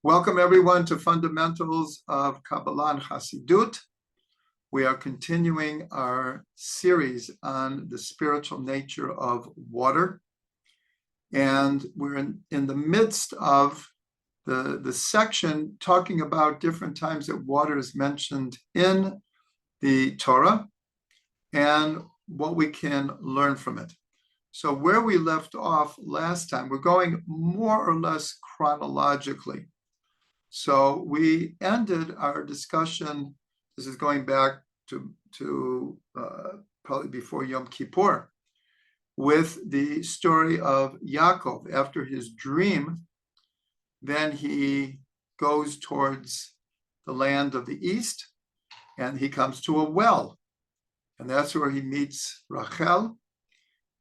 Welcome everyone to Fundamentals of Kabbalah and Chassidut. We are continuing our series on the spiritual nature of water. And we're in the midst of the section talking about different times that water is mentioned in the Torah and what we can learn from it. So where we left off last time, we're going more or less chronologically. So we ended our discussion, this is going back to probably before Yom Kippur, with the story of Yaakov. After his dream, then he goes towards the land of the east, and he comes to a well. And that's where he meets Rachel.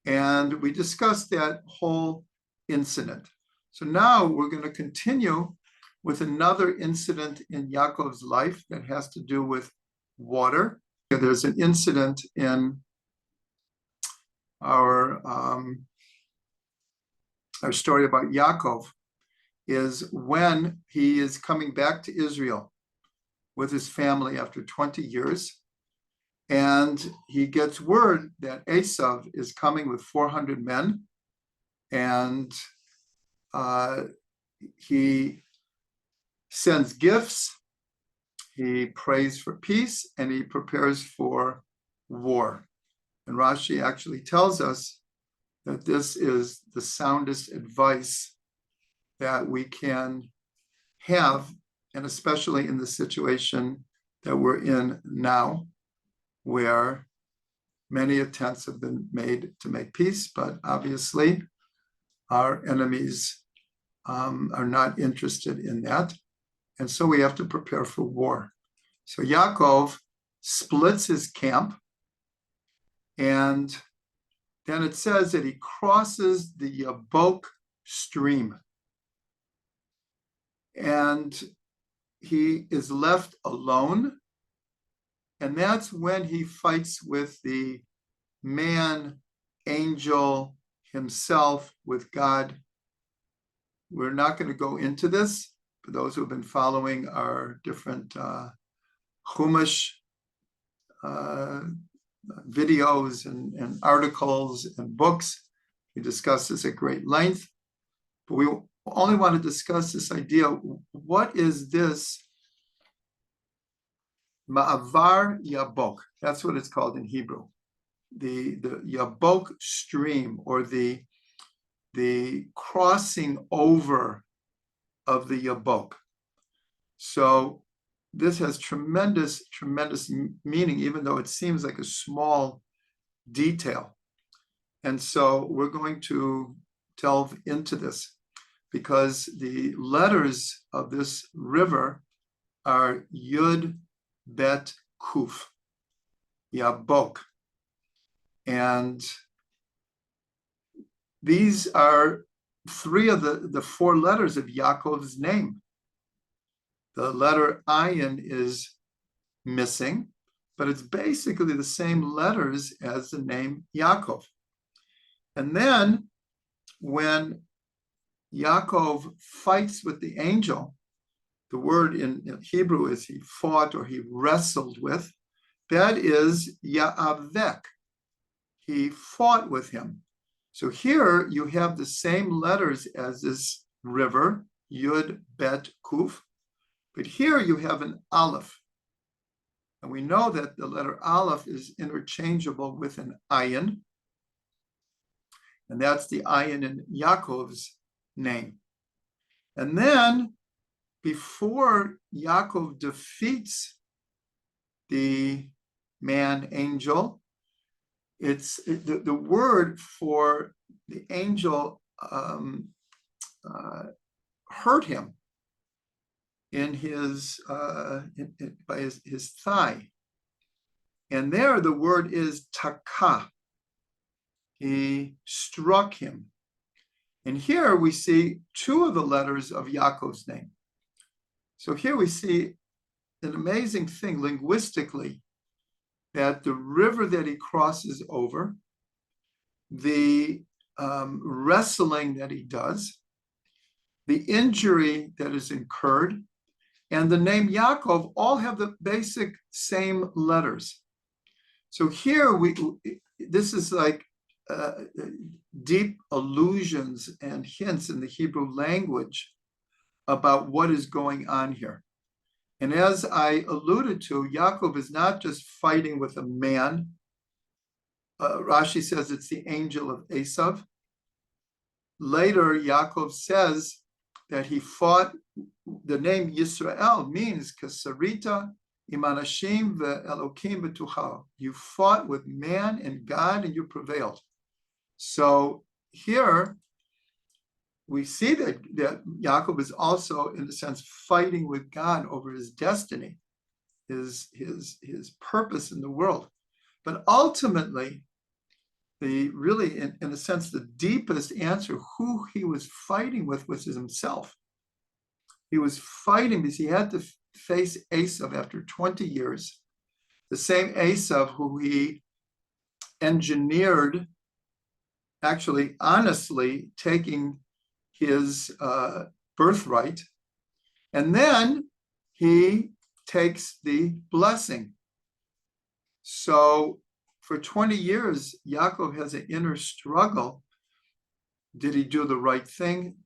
And we discussed that whole incident. So now we're going to continue with another incident in Yaakov's life that has to do with water. There's an incident in our story about Yaakov is when he is coming back to Israel with his family after 20 years. And he gets word that Esav is coming with 400 men. And he sends gifts, he prays for peace, and he prepares for war. And Rashi actually tells us that this is the soundest advice that we can have, and especially in the situation that we're in now, where many attempts have been made to make peace, but obviously our enemies are not interested in that. And so we have to prepare for war. So Yaakov splits his camp, and then it says that he crosses the Yabok stream. And he is left alone. And that's when he fights with the man, angel himself, with God. We're not going to go into this. For those who have been following our different Chumash videos and articles and books, we discuss this at great length. But we only want to discuss this idea. What is this Ma'avar Yabok? That's what it's called in Hebrew. The Yabok stream, or the crossing over of the Yabok. So this has tremendous meaning, even though it seems like a small detail. And so we're going to delve into this, because the letters of this river are Yud, Bet, Kuf, Yabok. And these are three of the four letters of Yaakov's name. The letter Ayin is missing, but it's basically the same letters as the name Yaakov. And then when Yaakov fights with the angel, the word in Hebrew is he fought or he wrestled with, that is Ya'avek. He fought with him. So here you have the same letters as this river, Yud, Bet, Kuf, but here you have an Aleph. And we know that the letter Aleph is interchangeable with an Ayin, and that's the Ayin in Yaakov's name. And then, before Yaakov defeats the man angel, it's the word for the angel hurt him in his by his thigh, and there the word is taka. He struck him, and here we see two of the letters of Yaakov's name. So here we see an amazing thing linguistically, that the river that he crosses over, the wrestling that he does, the injury that is incurred, and the name Yaakov all have the basic same letters. So here this is like deep allusions and hints in the Hebrew language about what is going on here. And as I alluded to, Yaakov is not just fighting with a man. Rashi says it's the angel of Esav. Later, Yaakov says that he fought. The name Yisrael means Kasarita imanashim ve'elokim betuchal. You fought with man and God, and you prevailed. So here we see that Yaakov is also, in a sense, fighting with God over his destiny, his purpose in the world. But ultimately, in a sense, the deepest answer, who he was fighting with was himself. He was fighting because he had to face Esav after 20 years, the same Esav who he engineered, actually, honestly, taking his birthright. And then he takes the blessing. So for 20 years, Yaakov has an inner struggle. Did he do the right thing?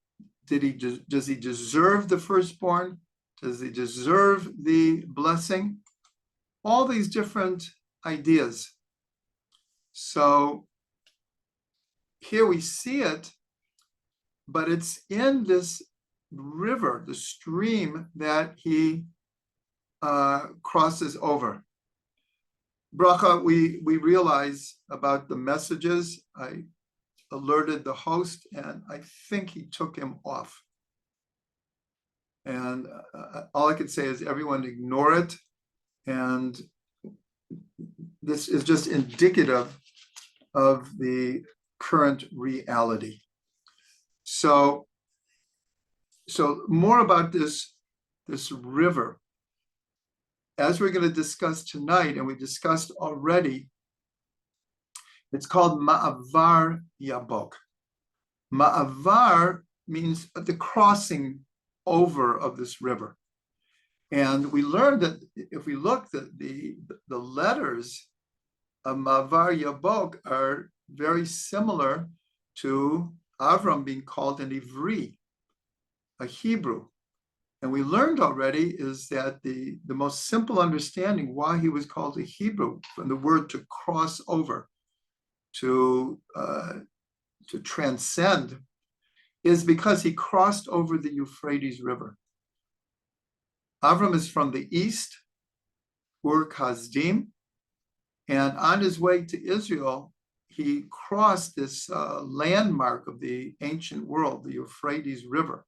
Does he deserve the firstborn? Does he deserve the blessing? All these different ideas. So here we see it, but it's in this river, the stream that he crosses over. Bracha, we realize about the messages. I alerted the host, and I think he took him off. And all I could say is everyone ignore it. And this is just indicative of the current reality. So more about this river. As we're going to discuss tonight, and we discussed already, it's called Ma'avar Yabok. Ma'avar means the crossing over of this river. And we learned that if we look, the letters of Ma'avar Yabok are very similar to Avram being called an Ivri, a Hebrew. And we learned already is that the most simple understanding why he was called a Hebrew, from the word to cross over, to transcend, is because he crossed over the Euphrates River. Avram is from the east, Ur Kasdim, and on his way to Israel, he crossed this landmark of the ancient world, the Euphrates River.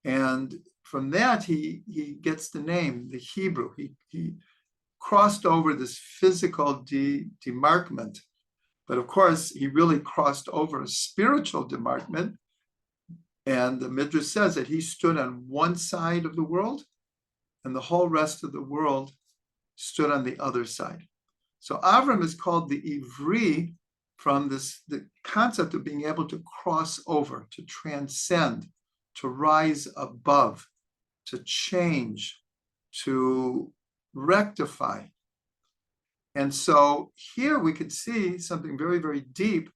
And from that, he gets the name, the Hebrew. He crossed over this physical demarkment. But of course, he really crossed over a spiritual demarkment. And the Midrash says that he stood on one side of the world, and the whole rest of the world stood on the other side. So Avram is called the Ivri from the concept of being able to cross over, to transcend, to rise above, to change, to rectify. And so here we could see something very, very deep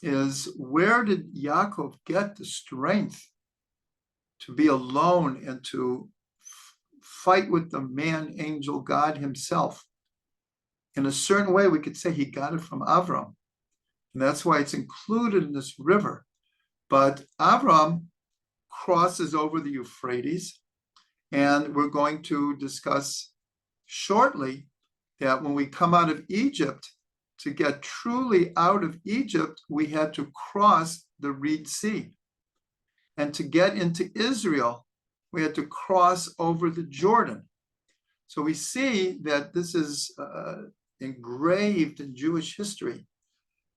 is, where did Yaakov get the strength to be alone and to fight with the man angel God himself? In a certain way, we could say he got it from Avram. And that's why it's included in this river. But Avram crosses over the Euphrates, and we're going to discuss shortly that when we come out of Egypt, to get truly out of Egypt, we had to cross the Red Sea. And to get into Israel, we had to cross over the Jordan. So we see that this is engraved in Jewish history,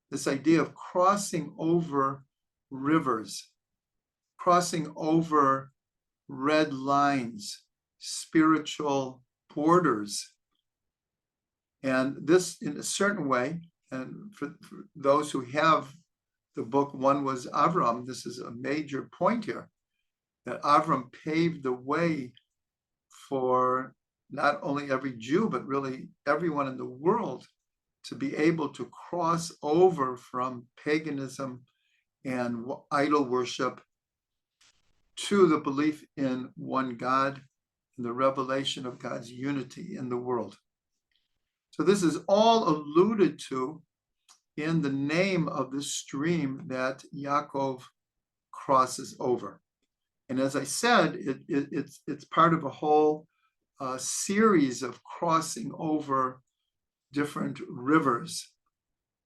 this idea of crossing over rivers, crossing over red lines, spiritual borders. And this, in a certain way, and for those who have the book, One Was Avram, this is a major point here. that Avram paved the way for not only every Jew, but really everyone in the world to be able to cross over from paganism and idol worship to the belief in one God and the revelation of God's unity in the world. So this is all alluded to in the name of the stream that Yaakov crosses over. And as I said, it's part of a whole series of crossing over different rivers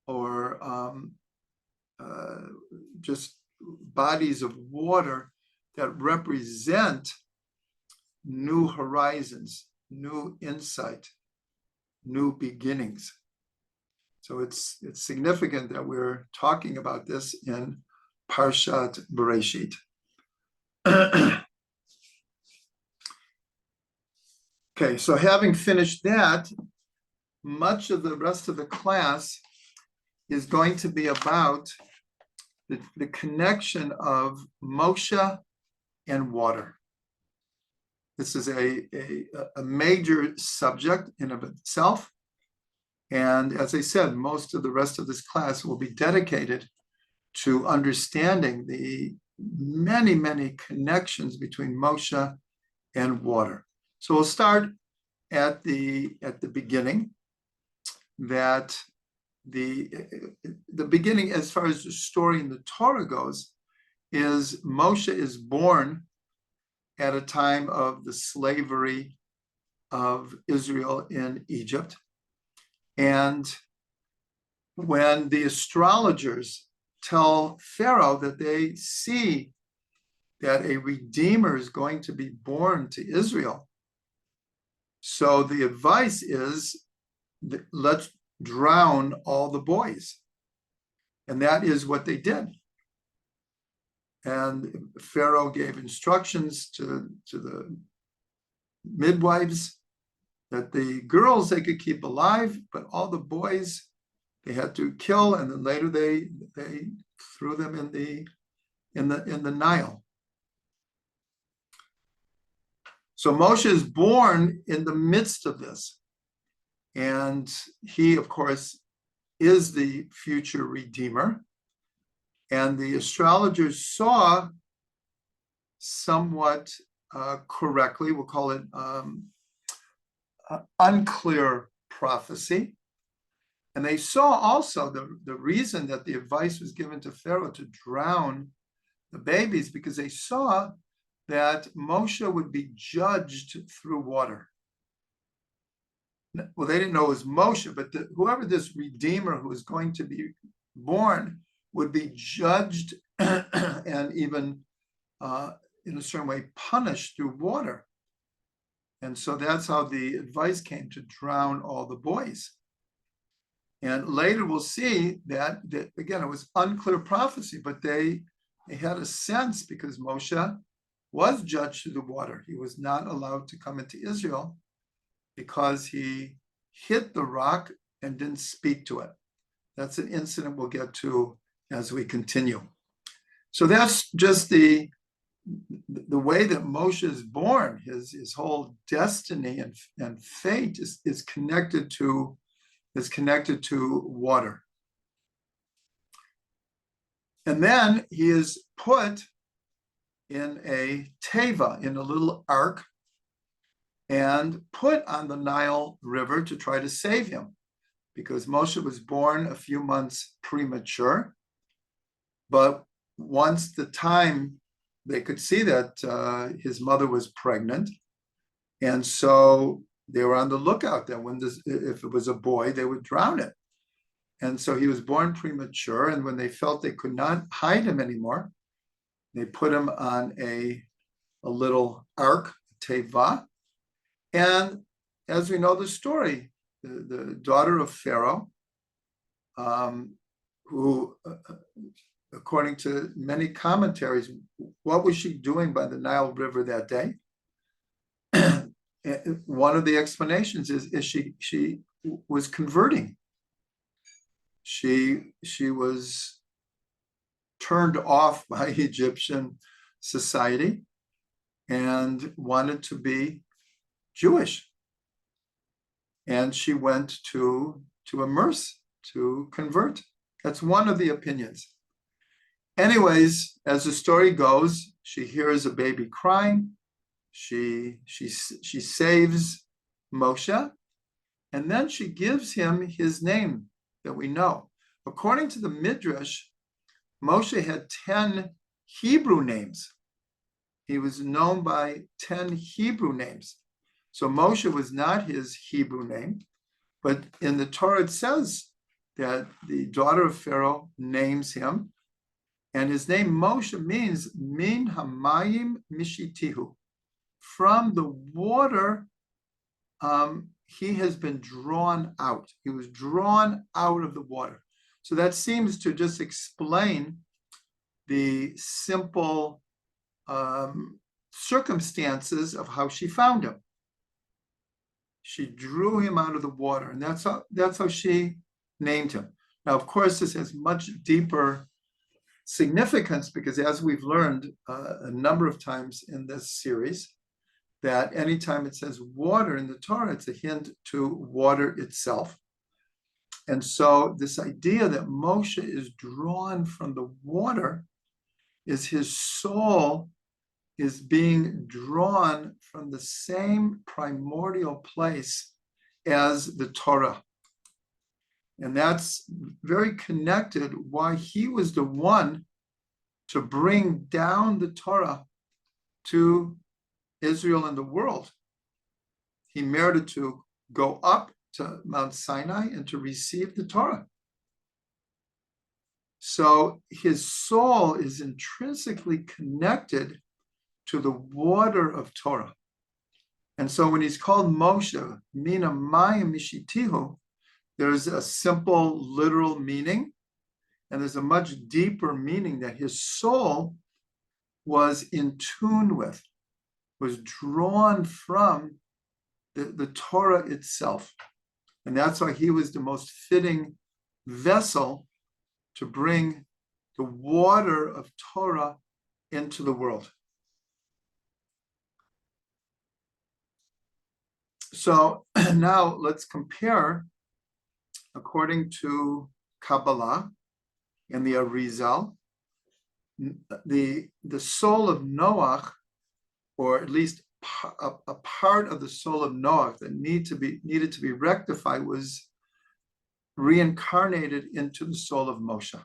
or just bodies of water that represent new horizons, new insight, new beginnings. So it's significant that we're talking about this in Parshat Bereshit. Okay, so having finished that, much of the rest of the class is going to be about the connection of Moshe and water. This is a major subject in of itself. And as I said, most of the rest of this class will be dedicated to understanding the many, many connections between Moshe and water. So we'll start at the beginning, that the beginning, as far as the story in the Torah goes, is Moshe is born at a time of the slavery of Israel in Egypt. And when the astrologers tell Pharaoh that they see that a redeemer is going to be born to Israel, so the advice is, let's drown all the boys. And that is what they did. And Pharaoh gave instructions to the midwives that the girls they could keep alive, but all the boys they had to kill, and then later they threw them in the Nile. So Moshe is born in the midst of this. And he, of course, is the future redeemer. And the astrologers saw somewhat correctly, we'll call it unclear prophecy. And they saw also the reason that the advice was given to Pharaoh to drown the babies, because they saw that Moshe would be judged through water. Well, they didn't know it was Moshe, but whoever this redeemer who was going to be born would be judged and even in a certain way punished through water. And so that's how the advice came, to drown all the boys. And later we'll see that again, it was unclear prophecy, but they had a sense, because Moshe was judged through the water. He was not allowed to come into Israel because he hit the rock and didn't speak to it. That's an incident we'll get to as we continue. So that's just the way that Moshe is born. His whole destiny and fate is connected to water. And then he is put in a teva, in a little ark, and put on the Nile River to try to save him, because Moshe was born a few months premature. But once the time, they could see that his mother was pregnant, and so they were on the lookout that if it was a boy, they would drown it. And so he was born premature, and when they felt they could not hide him anymore, they put him on a little ark, teva. And as we know the story, the daughter of Pharaoh, who, according to many commentaries, what was she doing by the Nile River that day? One of the explanations is she was converting. She was turned off by Egyptian society, and wanted to be Jewish. And she went to immerse, to convert. That's one of the opinions. Anyways, as the story goes, she hears a baby crying. She saves Moshe, and then she gives him his name that we know. According to the Midrash, Moshe had 10 Hebrew names. He was known by 10 Hebrew names. So Moshe was not his Hebrew name, but in the Torah it says that the daughter of Pharaoh names him, and his name Moshe means Min Hamayim Mishitihu. From the water, he has been drawn out. He was drawn out of the water. So that seems to just explain the simple circumstances of how she found him. She drew him out of the water, and that's how she named him. Now, of course, this has much deeper significance because, as we've learned a number of times in this series, that anytime it says water in the Torah, it's a hint to water itself. And so this idea that Moshe is drawn from the water is his soul is being drawn from the same primordial place as the Torah. And that's very connected why he was the one to bring down the Torah to Israel and the world. He merited to go up to Mount Sinai and to receive the Torah. So his soul is intrinsically connected to the water of Torah. And so when he's called Moshe, Mina Mayim Mishitihu, there's a simple literal meaning, and there's a much deeper meaning that his soul was in tune with, was drawn from the Torah itself. And that's why he was the most fitting vessel to bring the water of Torah into the world. So now let's compare, according to Kabbalah and the Arizal, the soul of Noach, or at least a part of the soul of Noach that needed to be rectified, was reincarnated into the soul of Moshe.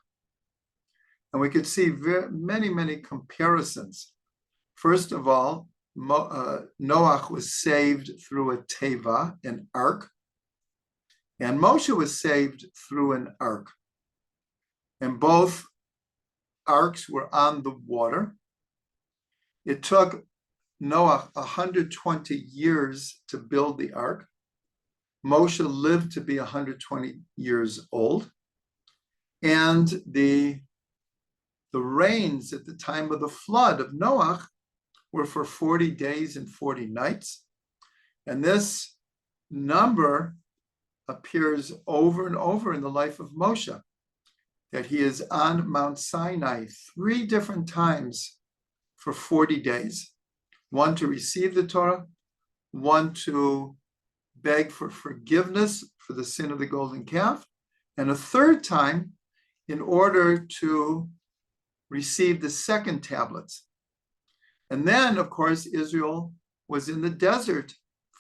And we could see many comparisons. First of all, Noach was saved through a teva, an ark, and Moshe was saved through an ark. And both arks were on the water. It took Noach 120 years to build the ark. Moshe lived to be 120 years old. And the rains at the time of the flood of Noach were for 40 days and 40 nights. And this number appears over and over in the life of Moshe, that he is on Mount Sinai 3 different times for 40 days. One to receive the Torah, one to beg for forgiveness for the sin of the golden calf, and a third time in order to receive the second tablets. And then, of course, Israel was in the desert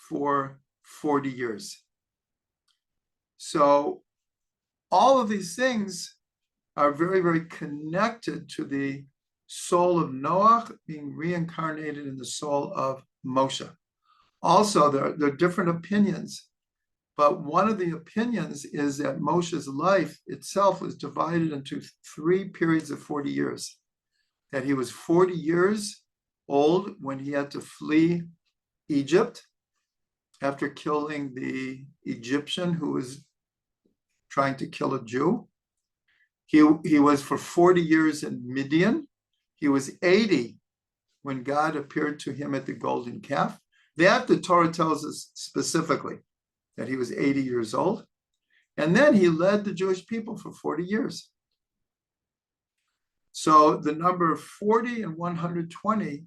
for 40 years. So all of these things are very connected to the soul of Noach being reincarnated in the soul of Moshe. Also, there are different opinions, but one of the opinions is that Moshe's life itself was divided into 3 periods of 40 years. That he was 40 years old when he had to flee Egypt after killing the Egyptian who was trying to kill a Jew. He was for 40 years in Midian. He was 80 when God appeared to him at the golden calf. That the Torah tells us specifically, that he was 80 years old. And then he led the Jewish people for 40 years. So the number of 40 and 120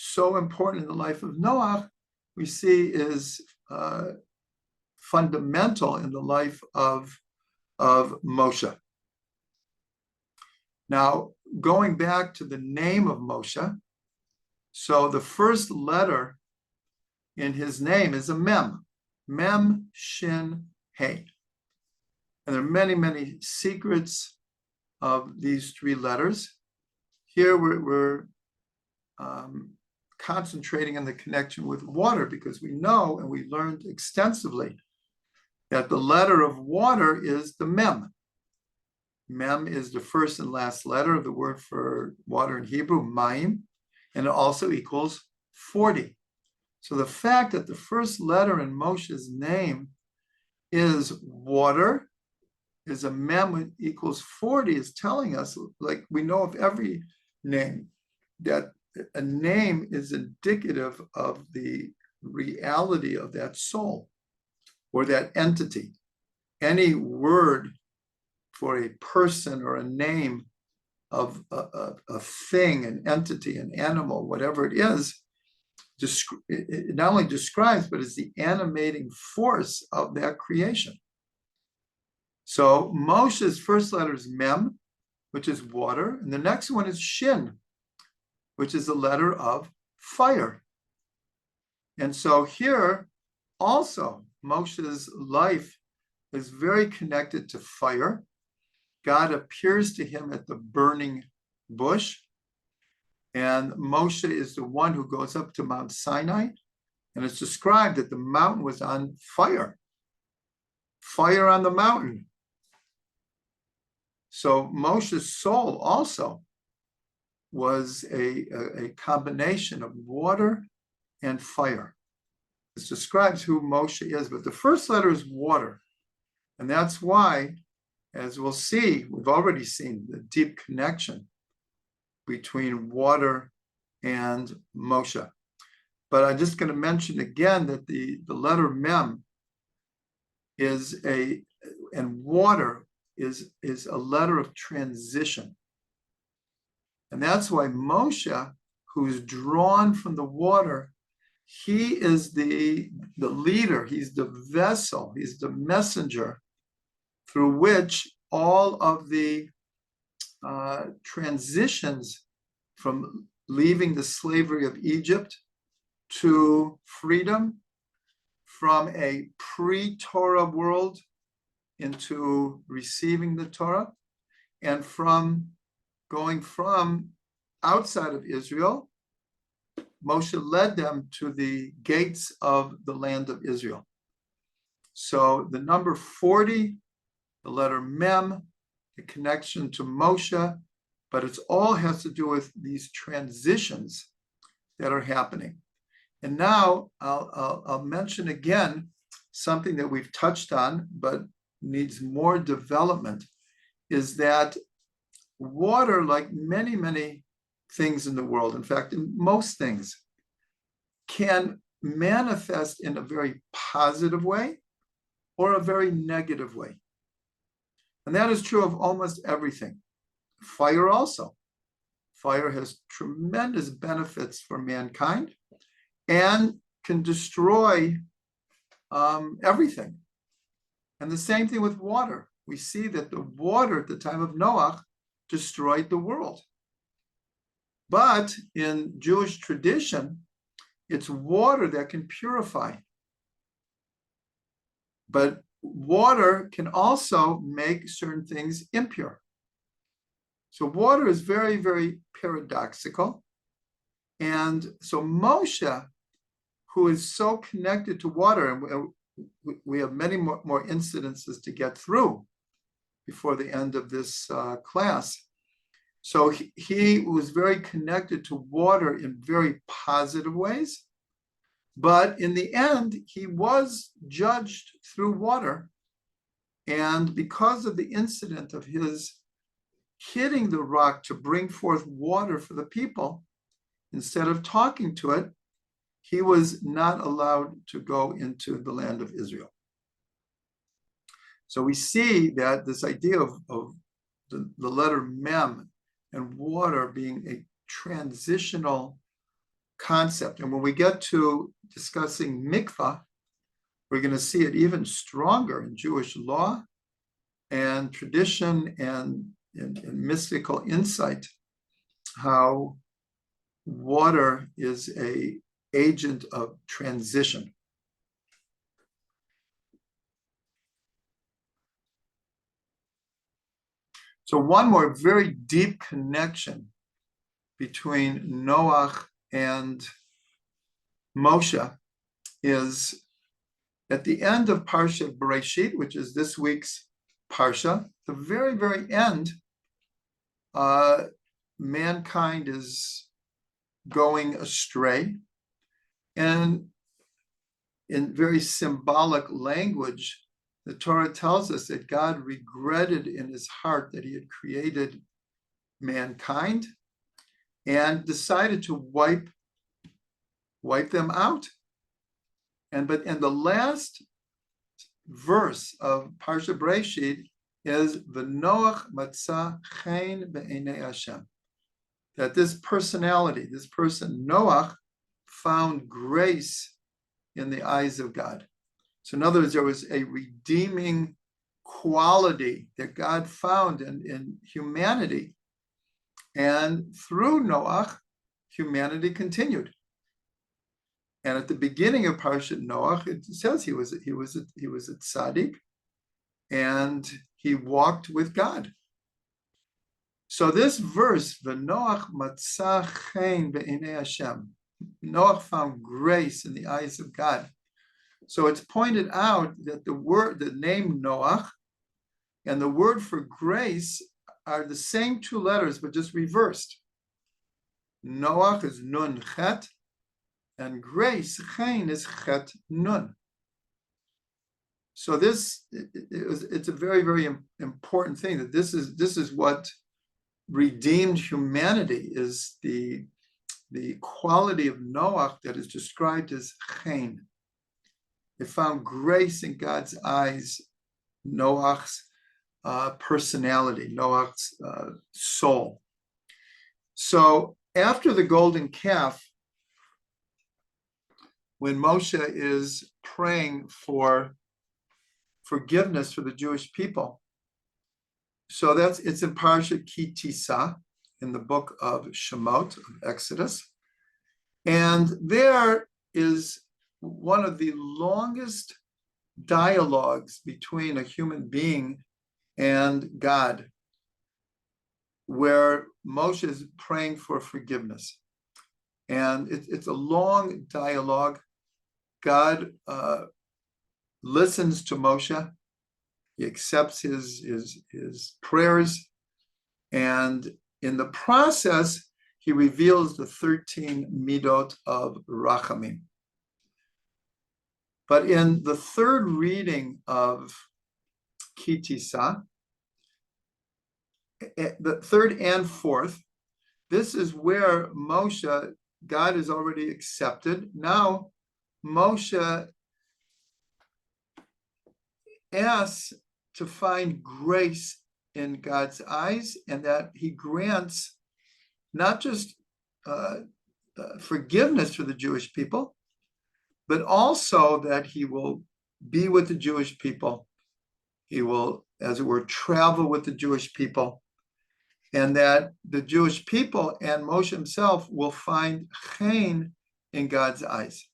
so important in the life of Noah, we see is fundamental in the life of Moshe. Now, going back to the name of Moshe, so the first letter in his name is a mem, mem, shin, hey. And there are many, many secrets of these three letters. Here we're concentrating on the connection with water, because we know and we learned extensively that the letter of water is the mem. Mem is the first and last letter of the word for water in Hebrew, mayim, and it also equals 40. So the fact that the first letter in Moshe's name is water, is a mem equals 40, is telling us, like we know of every name, that a name is indicative of the reality of that soul or that entity. Any word for a person or a name of a thing, an entity, an animal, whatever it is, it not only describes, but is the animating force of that creation. So Moshe's first letter is mem, which is water, and the next one is shin, which is the letter of fire. And so here also Moshe's life is very connected to fire. God appears to him at the burning bush, and Moshe is the one who goes up to Mount Sinai, and it's described that the mountain was on fire. Fire on the mountain. So Moshe's soul also was a combination of water and fire. This describes who Moshe is, but the first letter is water. And that's why, as we'll see, we've already seen the deep connection between water and Moshe. But I'm just going to mention again that the letter mem and water is a letter of transition. And that's why Moshe, who's drawn from the water, he is the leader, he's the vessel, he's the messenger through which all of the transitions from leaving the slavery of Egypt to freedom, from a pre-Torah world into receiving the Torah, and from going from outside of Israel, Moshe led them to the gates of the land of Israel. So the number 40, the letter mem, the connection to Moshe, but it all has to do with these transitions that are happening. And now I'll mention again something that we've touched on, but needs more development, is that water, like many, many things in the world, in fact, in most things, can manifest in a very positive way or a very negative way. And that is true of almost everything. Fire also. Fire has tremendous benefits for mankind and can destroy everything. And the same thing with water. We see that the water at the time of Noah destroyed the world. But in Jewish tradition, it's water that can purify. But water can also make certain things impure. So water is very, very paradoxical. And so Moshe, who is so connected to water, and we have many more incidences to get through before the end of this class. So he was very connected to water in very positive ways. But in the end, he was judged through water. And because of the incident of his hitting the rock to bring forth water for the people, instead of talking to it, he was not allowed to go into the land of Israel. So we see that this idea of the letter mem and water being a transitional concept. And when we get to discussing mikvah, we're going to see it even stronger in Jewish law and tradition and in mystical insight, how water is an agent of transition. So one more very deep connection between Noach and Moshe is at the end of Parsha Bereshit, which is this week's Parsha, the very, very end, mankind is going astray. And in very symbolic language, the Torah tells us that God regretted in his heart that he had created mankind and decided to wipe them out. And the last verse of Parsha Bereshit is V'Noach matzah chen be'enei Hashem. That this personality, this person, Noach, found grace in the eyes of God. So in other words, there was a redeeming quality that God found in humanity. And through Noach, humanity continued. And at the beginning of Parshat Noach, it says he was a tzaddik, and he walked with God. So this verse, V'Noach matzah chen be'enei Hashem, Noach found grace in the eyes of God. So it's pointed out that the name Noach and the word for grace are the same two letters, but just reversed. Noach is nun chet, and grace, chen, is chet nun. So it's a very, very important thing, that this is what redeemed humanity, is the quality of Noach that is described as chen. It found grace in God's eyes, Noach's personality, Noach's soul. So after the golden calf, when Moshe is praying for forgiveness for the Jewish people, so it's in Parsha Ki Tisa, in the book of Shemot, of Exodus. And there is one of the longest dialogues between a human being and God, where Moshe is praying for forgiveness. And it's a long dialogue. God listens to Moshe. He accepts his prayers. And in the process, he reveals the 13 midot of Rachamim. But in the third reading of Ki Tisa, the third and fourth, this is where Moshe, God is already accepted. Now, Moshe asks to find grace in God's eyes, and that he grants not just forgiveness for the Jewish people, but also that he will be with the Jewish people. He will, as it were, travel with the Jewish people, and that the Jewish people and Moshe himself will find chen in God's eyes.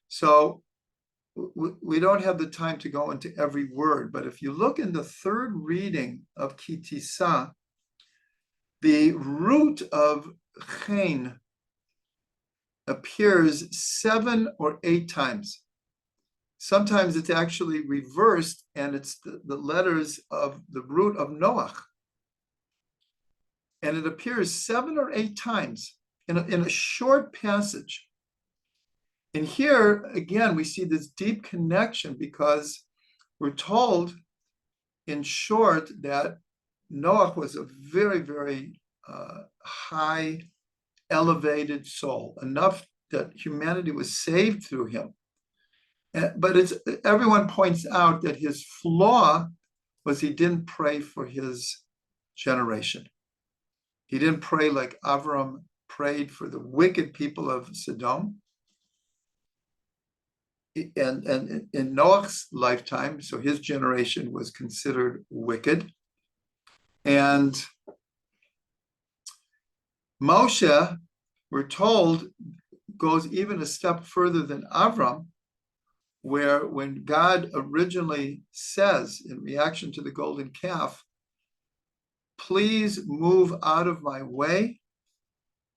So we don't have the time to go into every word, but if you look in the third reading of Ki Tisa, the root of chen appears 7 or 8 times. Sometimes it's actually reversed, and it's the letters of the root of Noach. And it appears 7 or 8 times in a short passage. And here, again, we see this deep connection, because we're told in short that Noach was a very, very high, elevated soul, enough that humanity was saved through him. But everyone points out that his flaw was he didn't pray for his generation. He didn't pray like Avram prayed for the wicked people of Sodom. And in Noah's lifetime, so his generation was considered wicked. And Moshe, we're told, goes even a step further than Avram, where when God originally says, in reaction to the golden calf, please move out of my way,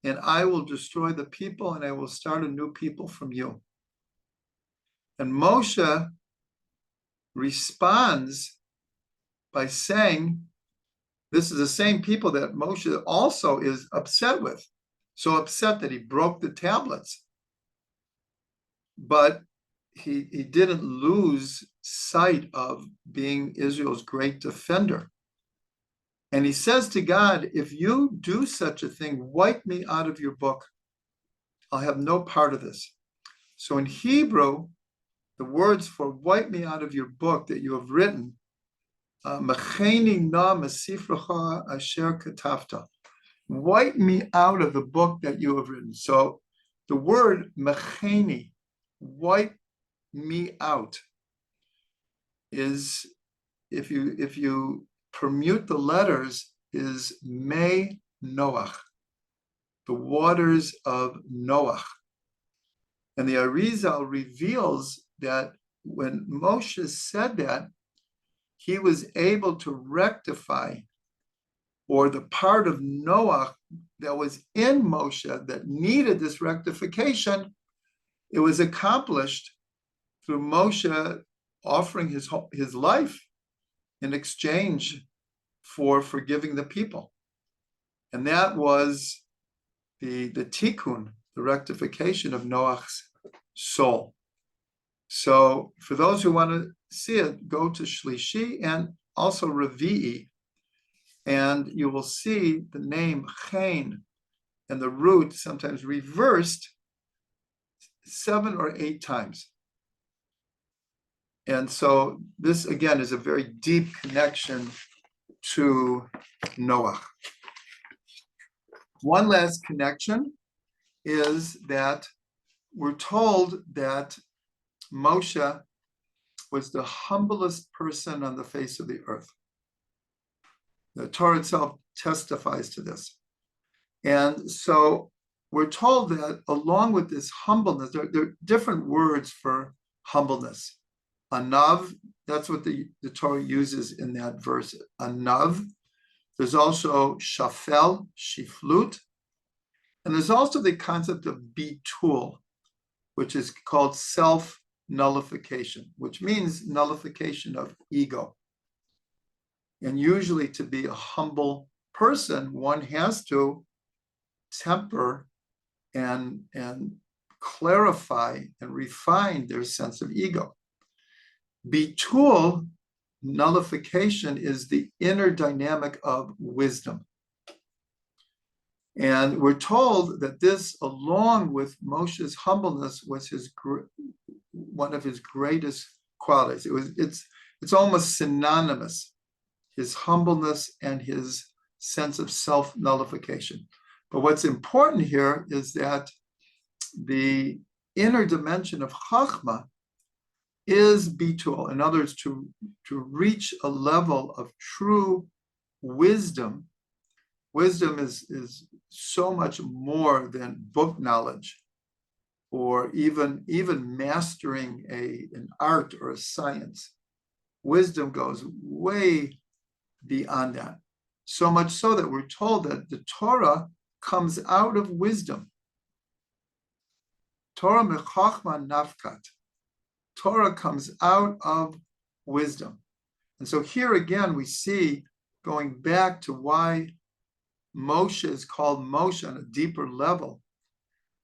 and I will destroy the people, and I will start a new people from you. And Moshe responds by saying, this is the same people that Moshe also is upset with, so upset that he broke the tablets. But he didn't lose sight of being Israel's great defender. And he says to God, if you do such a thing, wipe me out of your book. I'll have no part of this. So in Hebrew, the words for wipe me out of your book that you have written, mecheni na mesifrecha asher katafta. Wipe me out of the book that you have written. So the word mecheni, wipe me out, is, if you permute the letters, is me Noach, the waters of Noach. And the Arizal reveals that when Moshe said that, he was able to rectify, or the part of Noah that was in Moshe that needed this rectification, it was accomplished through Moshe offering his life in exchange for forgiving the people. And that was the tikkun, the rectification of Noach's soul. So for those who want to see it, go to Shlishi and also Revi'i, and you will see the name Chen and the root sometimes reversed 7 or 8 times. And so this, again, is a very deep connection to Noah. One last connection is that we're told that Moshe was the humblest person on the face of the earth. The Torah itself testifies to this. And so we're told that along with this humbleness, there are different words for humbleness. Anav, that's what the Torah uses in that verse, anav. There's also shafel, shiflut. And there's also the concept of bitul, which is called self-nullification, which means nullification of ego. And usually to be a humble person, one has to temper and clarify and refine their sense of ego. Bitul, nullification, is the inner dynamic of wisdom. And we're told that this, along with Moshe's humbleness, was one of his greatest qualities. It's almost synonymous, his humbleness and his sense of self-nullification. But what's important here is that the inner dimension of Chachma is bitul. In other words, to reach a level of true wisdom. Wisdom is so much more than book knowledge, or even mastering an art or a science. Wisdom goes way beyond that. So much so that we're told that the Torah comes out of wisdom. Torah mechachma nafkat. Torah comes out of wisdom. And so here again, we see, going back to why Moshe is called Moshe on a deeper level,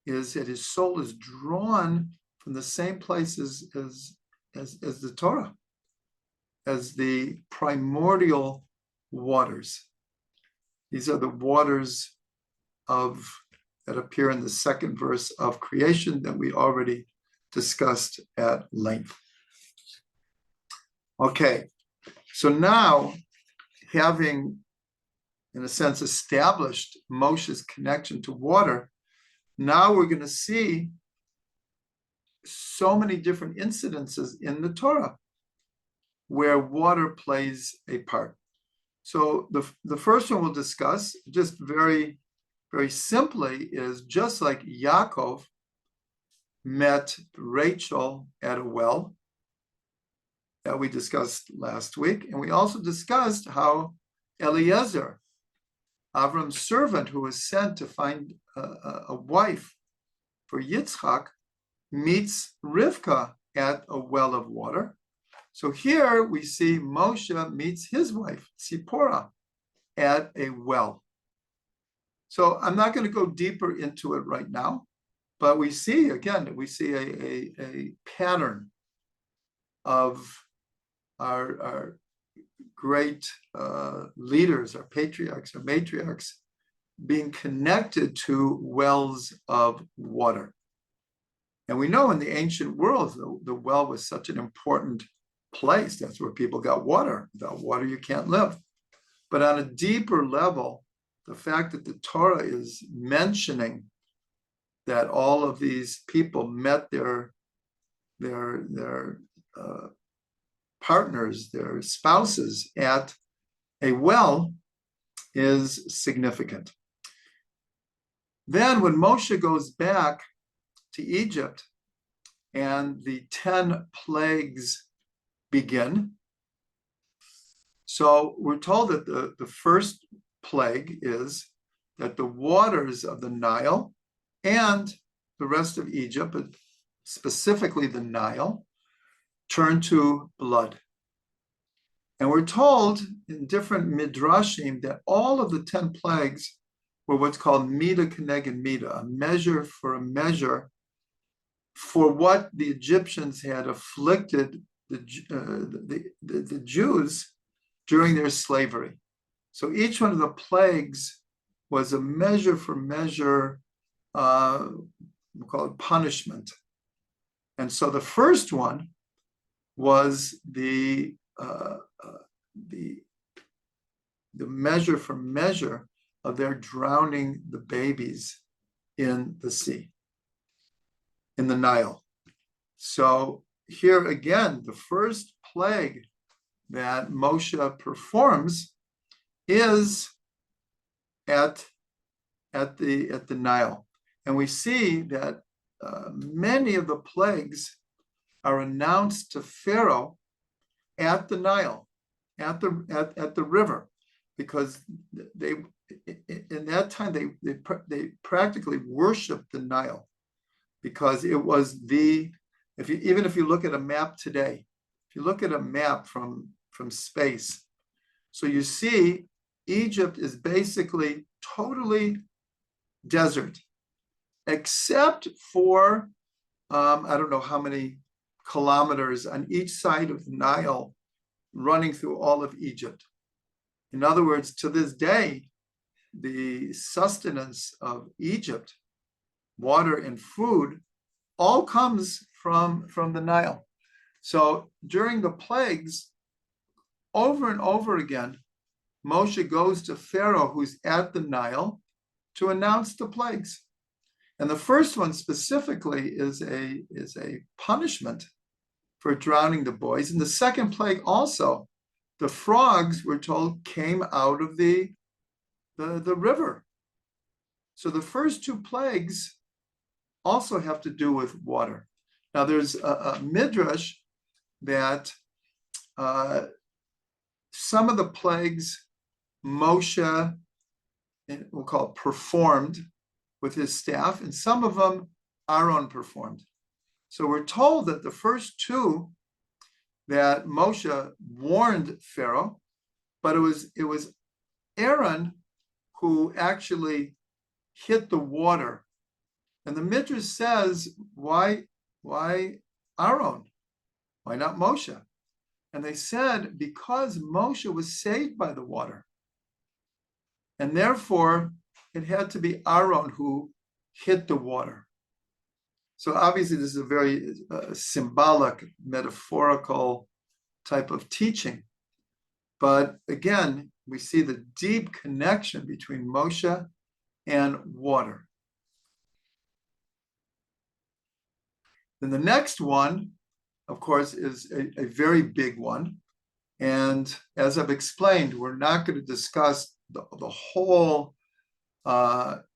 is that his soul is drawn from the same place as the Torah, as the primordial waters. These are the waters that appear in the second verse of creation that we already discussed at length. Okay, so now, having, in a sense, established Moshe's connection to water, Now we're going to see so many different incidences in the Torah where water plays a part. So the first one we'll discuss, just very, very simply, is just like Yaakov met Rachel at a well that we discussed last week. And we also discussed how Eliezer, Avram's servant who was sent to find a wife for Yitzchak, meets Rivka at a well of water. So here we see Moshe meets his wife, Tzipporah, at a well. So I'm not going to go deeper into it right now, but we see, again, a pattern of our great leaders, our patriarchs, our matriarchs, being connected to wells of water. And we know in the ancient world, the well was such an important place. That's where people got water. Without water, you can't live. But on a deeper level, the fact that the Torah is mentioning that all of these people met their partners, their spouses at a well is significant. Then when Moshe goes back to Egypt and the 10 plagues begin, so we're told that the first plague is that the waters of the Nile and the rest of Egypt, but specifically the Nile, turn to blood. And we're told in different midrashim that all of the 10 plagues were what's called mida keneged mida, a measure for a measure for what the Egyptians had afflicted the Jews during their slavery. So each one of the plagues was a measure for measure, we call it punishment. And so the first one was the measure for measure of their drowning the babies in the sea, in the Nile. So here again, the first plague that Moshe performs is at the Nile. And we see that many of the plagues are announced to Pharaoh at the Nile, at the river, because they in that time they practically worshipped the Nile, because it was even if you look at a map today, if you look at a map from space, so you see Egypt is basically totally desert, except for I don't know how many kilometers on each side of the Nile running through all of Egypt. In other words, to this day, the sustenance of Egypt, water and food, all comes from the Nile. So during the plagues, over and over again, Moshe goes to Pharaoh, who's at the Nile, to announce the plagues. And the first one specifically is a punishment for drowning the boys. And the second plague also, the frogs, we're told, came out of the river. So the first two plagues also have to do with water. Now there's a Midrash that some of the plagues Moshe, we'll call it, performed with his staff, and some of them Aaron performed. So we're told that the first two that Moshe warned Pharaoh, but it was Aaron who actually hit the water. And the Midrash says, why Aaron? Why not Moshe? And they said, because Moshe was saved by the water. And therefore, it had to be Aaron who hit the water. So obviously, this is a very symbolic, metaphorical type of teaching. But again, we see the deep connection between Moshe and water. Then the next one, of course, is a very big one. And as I've explained, we're not going to discuss the whole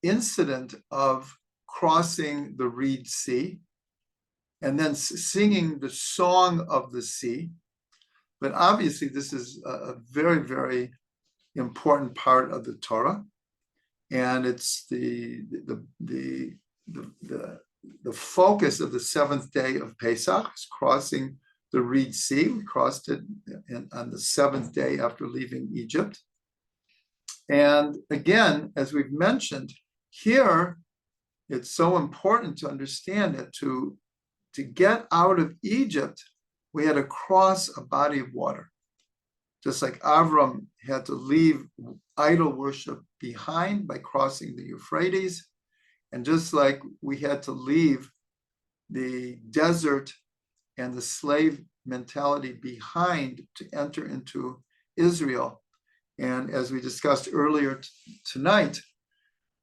incident of crossing the Reed Sea and then singing the song of the sea. But obviously, this is a very, very important part of the Torah. And it's the focus of the seventh day of Pesach is crossing the Reed Sea. We crossed it on the seventh day after leaving Egypt. And again, as we've mentioned, here, it's so important to understand that to get out of Egypt, we had to cross a body of water. Just like Avram had to leave idol worship behind by crossing the Euphrates, and just like we had to leave the desert and the slave mentality behind to enter into Israel. And as we discussed earlier tonight,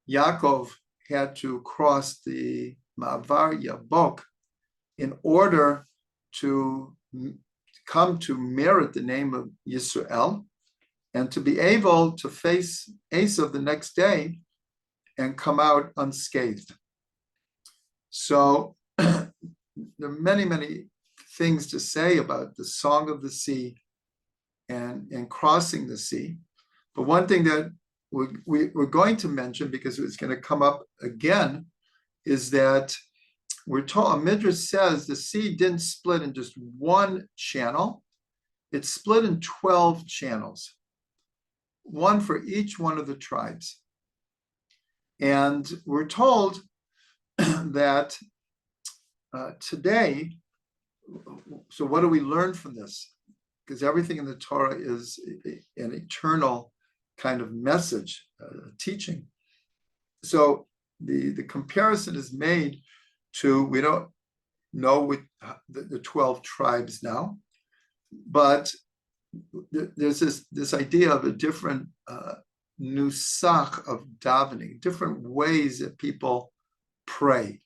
Yaakov had to cross the Ma'avar Yabok in order to come to merit the name of Yisrael and to be able to face Esav the next day and come out unscathed. So there are many, many things to say about the song of the sea and crossing the sea. But one thing that we're going to mention, because it's going to come up again, is that we're told, Midrash says the sea didn't split in just one channel. It split in 12 channels, one for each one of the tribes. And we're told that today, so what do we learn from this? Because everything in the Torah is an eternal kind of message, teaching. So the comparison is made to, we don't know with the 12 tribes now, but there's this idea of a different nusach of davening, different ways that people pray.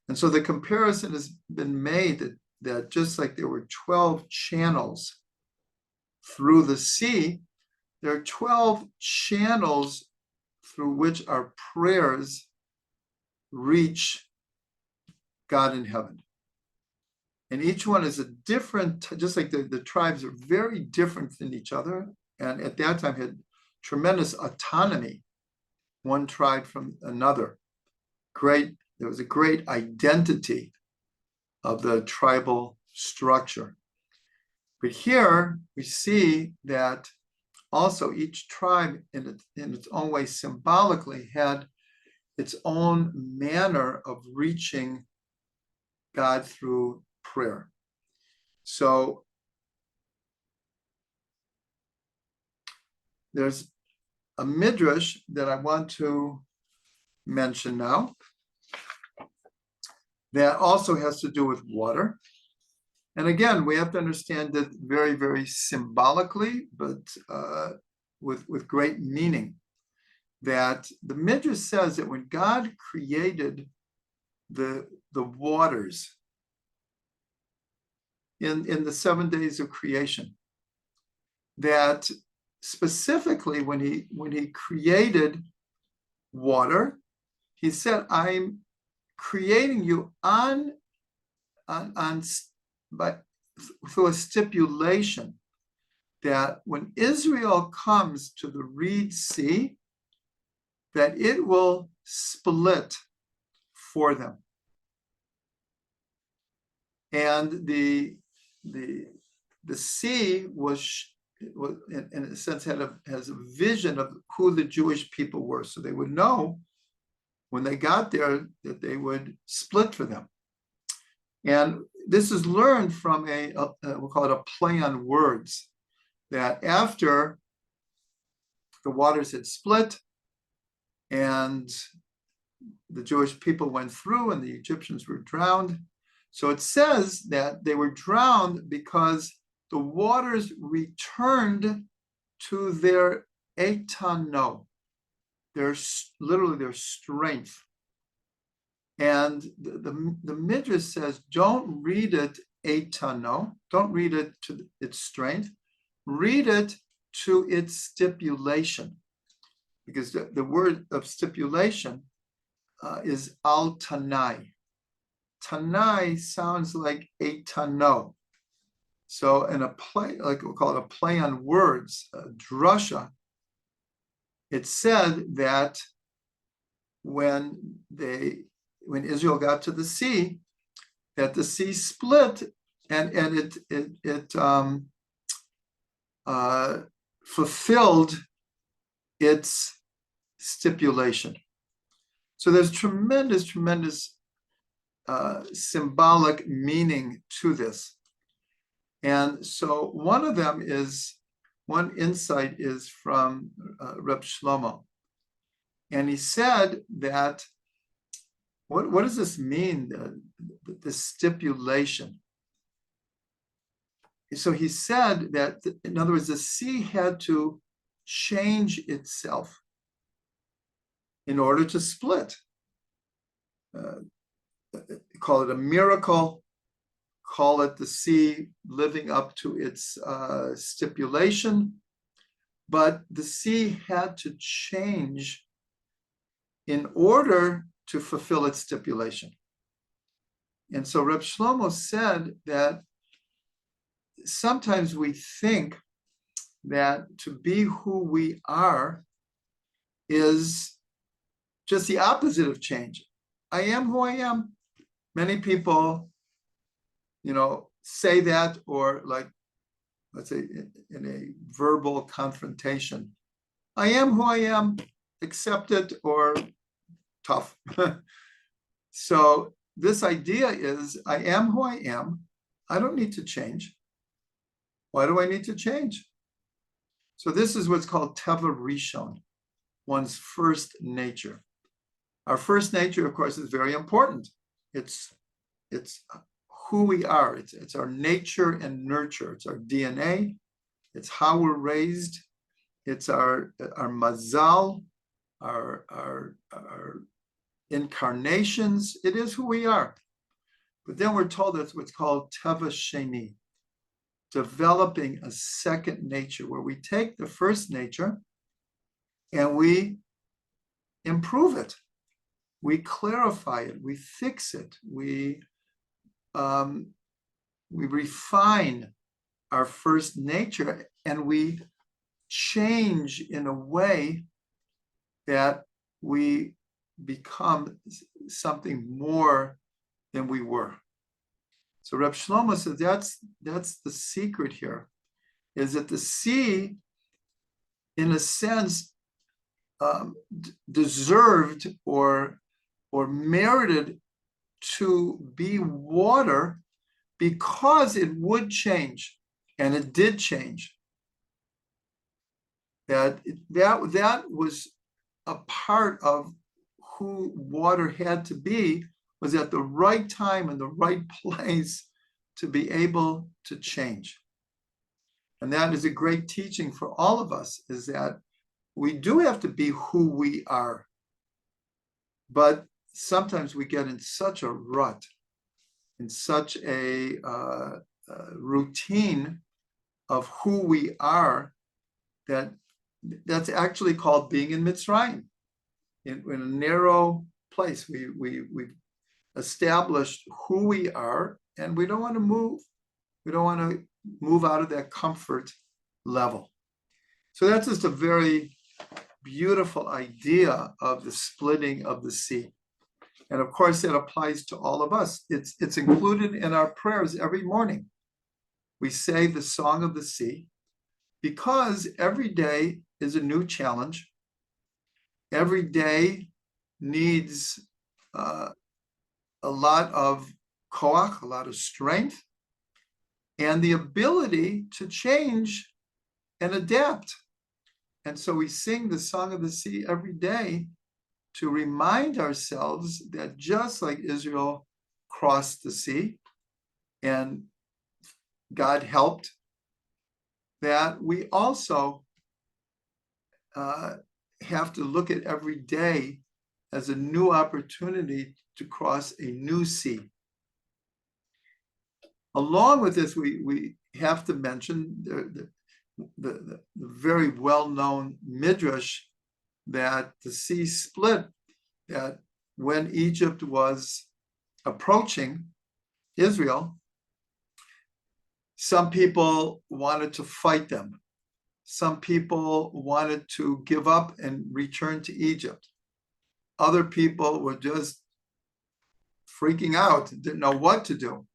And so the comparison has been made that just like there were 12 channels through the sea, there are 12 channels through which our prayers reach God in heaven. And each one is a different, just like the tribes are very different than each other. And at that time had tremendous autonomy, one tribe from another. There was a great identity of the tribal structure. But here we see that also each tribe in its own way symbolically had its own manner of reaching God through prayer. So there's a Midrash that I want to mention now that also has to do with water. And again, we have to understand it very, very symbolically, but with great meaning. That the Midrash says that when God created the waters in the 7 days of creation, that specifically when he created water, he said, "I'm creating you through a stipulation that when Israel comes to the Reed Sea, that it will split for them." And the sea was in a sense has a vision of who the Jewish people were, so they would know when they got there that they would split for them. And this is learned from we'll call it a play on words, that after the waters had split and the Jewish people went through and the Egyptians were drowned. So it says that they were drowned because the waters returned to their etano, literally their strength. And the Midrash says, don't read it eitano, don't read it to its strength, read it to its stipulation. Because the word of stipulation is al tanai. Tanai sounds like eitano. So in a play, like we'll call it a play on words, drasha, it said that when Israel got to the sea, that the sea split and it fulfilled its stipulation. So there's tremendous symbolic meaning to this. And so one insight is from Reb Shlomo. And he said that, what does this mean, the stipulation? So he said that, in other words, the sea had to change itself in order to split. Call it a miracle, call it the sea living up to its stipulation, but the sea had to change in order to fulfill its stipulation. And so Reb Shlomo said that sometimes we think that to be who we are is just the opposite of change. I am who I am. Many people, say that, or like, let's say in a verbal confrontation, I am who I am, accept it, or tough. So this idea is, I am who I am. I don't need to change. Why do I need to change? So this is what's called Teva Rishon, one's first nature. Our first nature, of course, is very important. It's who we are. It's our nature and nurture. It's our DNA. It's how we're raised. It's our mazal, our incarnations. It is who we are. But then we're told that's what's called Teva Sheni, developing a second nature, where we take the first nature and we improve it. We clarify it, we fix it, we refine our first nature, and we change in a way that we become something more than we were. So Reb Shlomo says that's the secret here, is that the sea, in a sense, deserved or merited to be water because it would change, and it did change. That was a part of who water had to be, was at the right time and the right place to be able to change. And that is a great teaching for all of us, is that we do have to be who we are. But sometimes we get in such a rut, in such a routine of who we are, that's actually called being in Mitzrayim, in a narrow place. We've established who we are, and we don't want to move. We don't want to move out of that comfort level. So that's just a very beautiful idea of the splitting of the sea. And of course, that applies to all of us. It's included in our prayers every morning. We say the Song of the Sea, because every day is a new challenge. Every day needs a lot of koach, a lot of strength, and the ability to change and adapt. And so we sing the Song of the Sea every day to remind ourselves that just like Israel crossed the sea and God helped, that we also have to look at every day as a new opportunity to cross a new sea. Along with this, we have to mention the very well-known Midrash that the sea split, that when Egypt was approaching Israel, some people wanted to fight them. Some people wanted to give up and return to Egypt. Other people were just freaking out, didn't know what to do.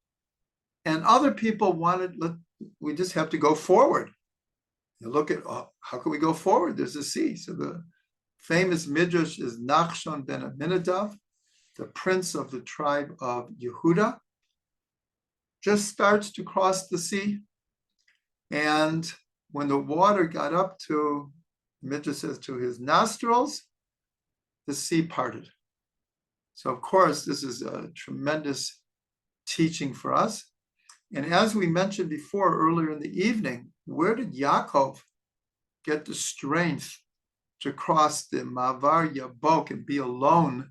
And other people wanted, we just have to go forward. You look at, how can we go forward? There's a sea. So the famous Midrash is Nachshon ben Aminadav, the prince of the tribe of Yehuda, just starts to cross the sea. And when the water got up to, Midrash says, to his nostrils, the sea parted. So of course, this is a tremendous teaching for us. And as we mentioned before earlier in the evening, where did Yaakov get the strength to cross the Mavar Yabok and be alone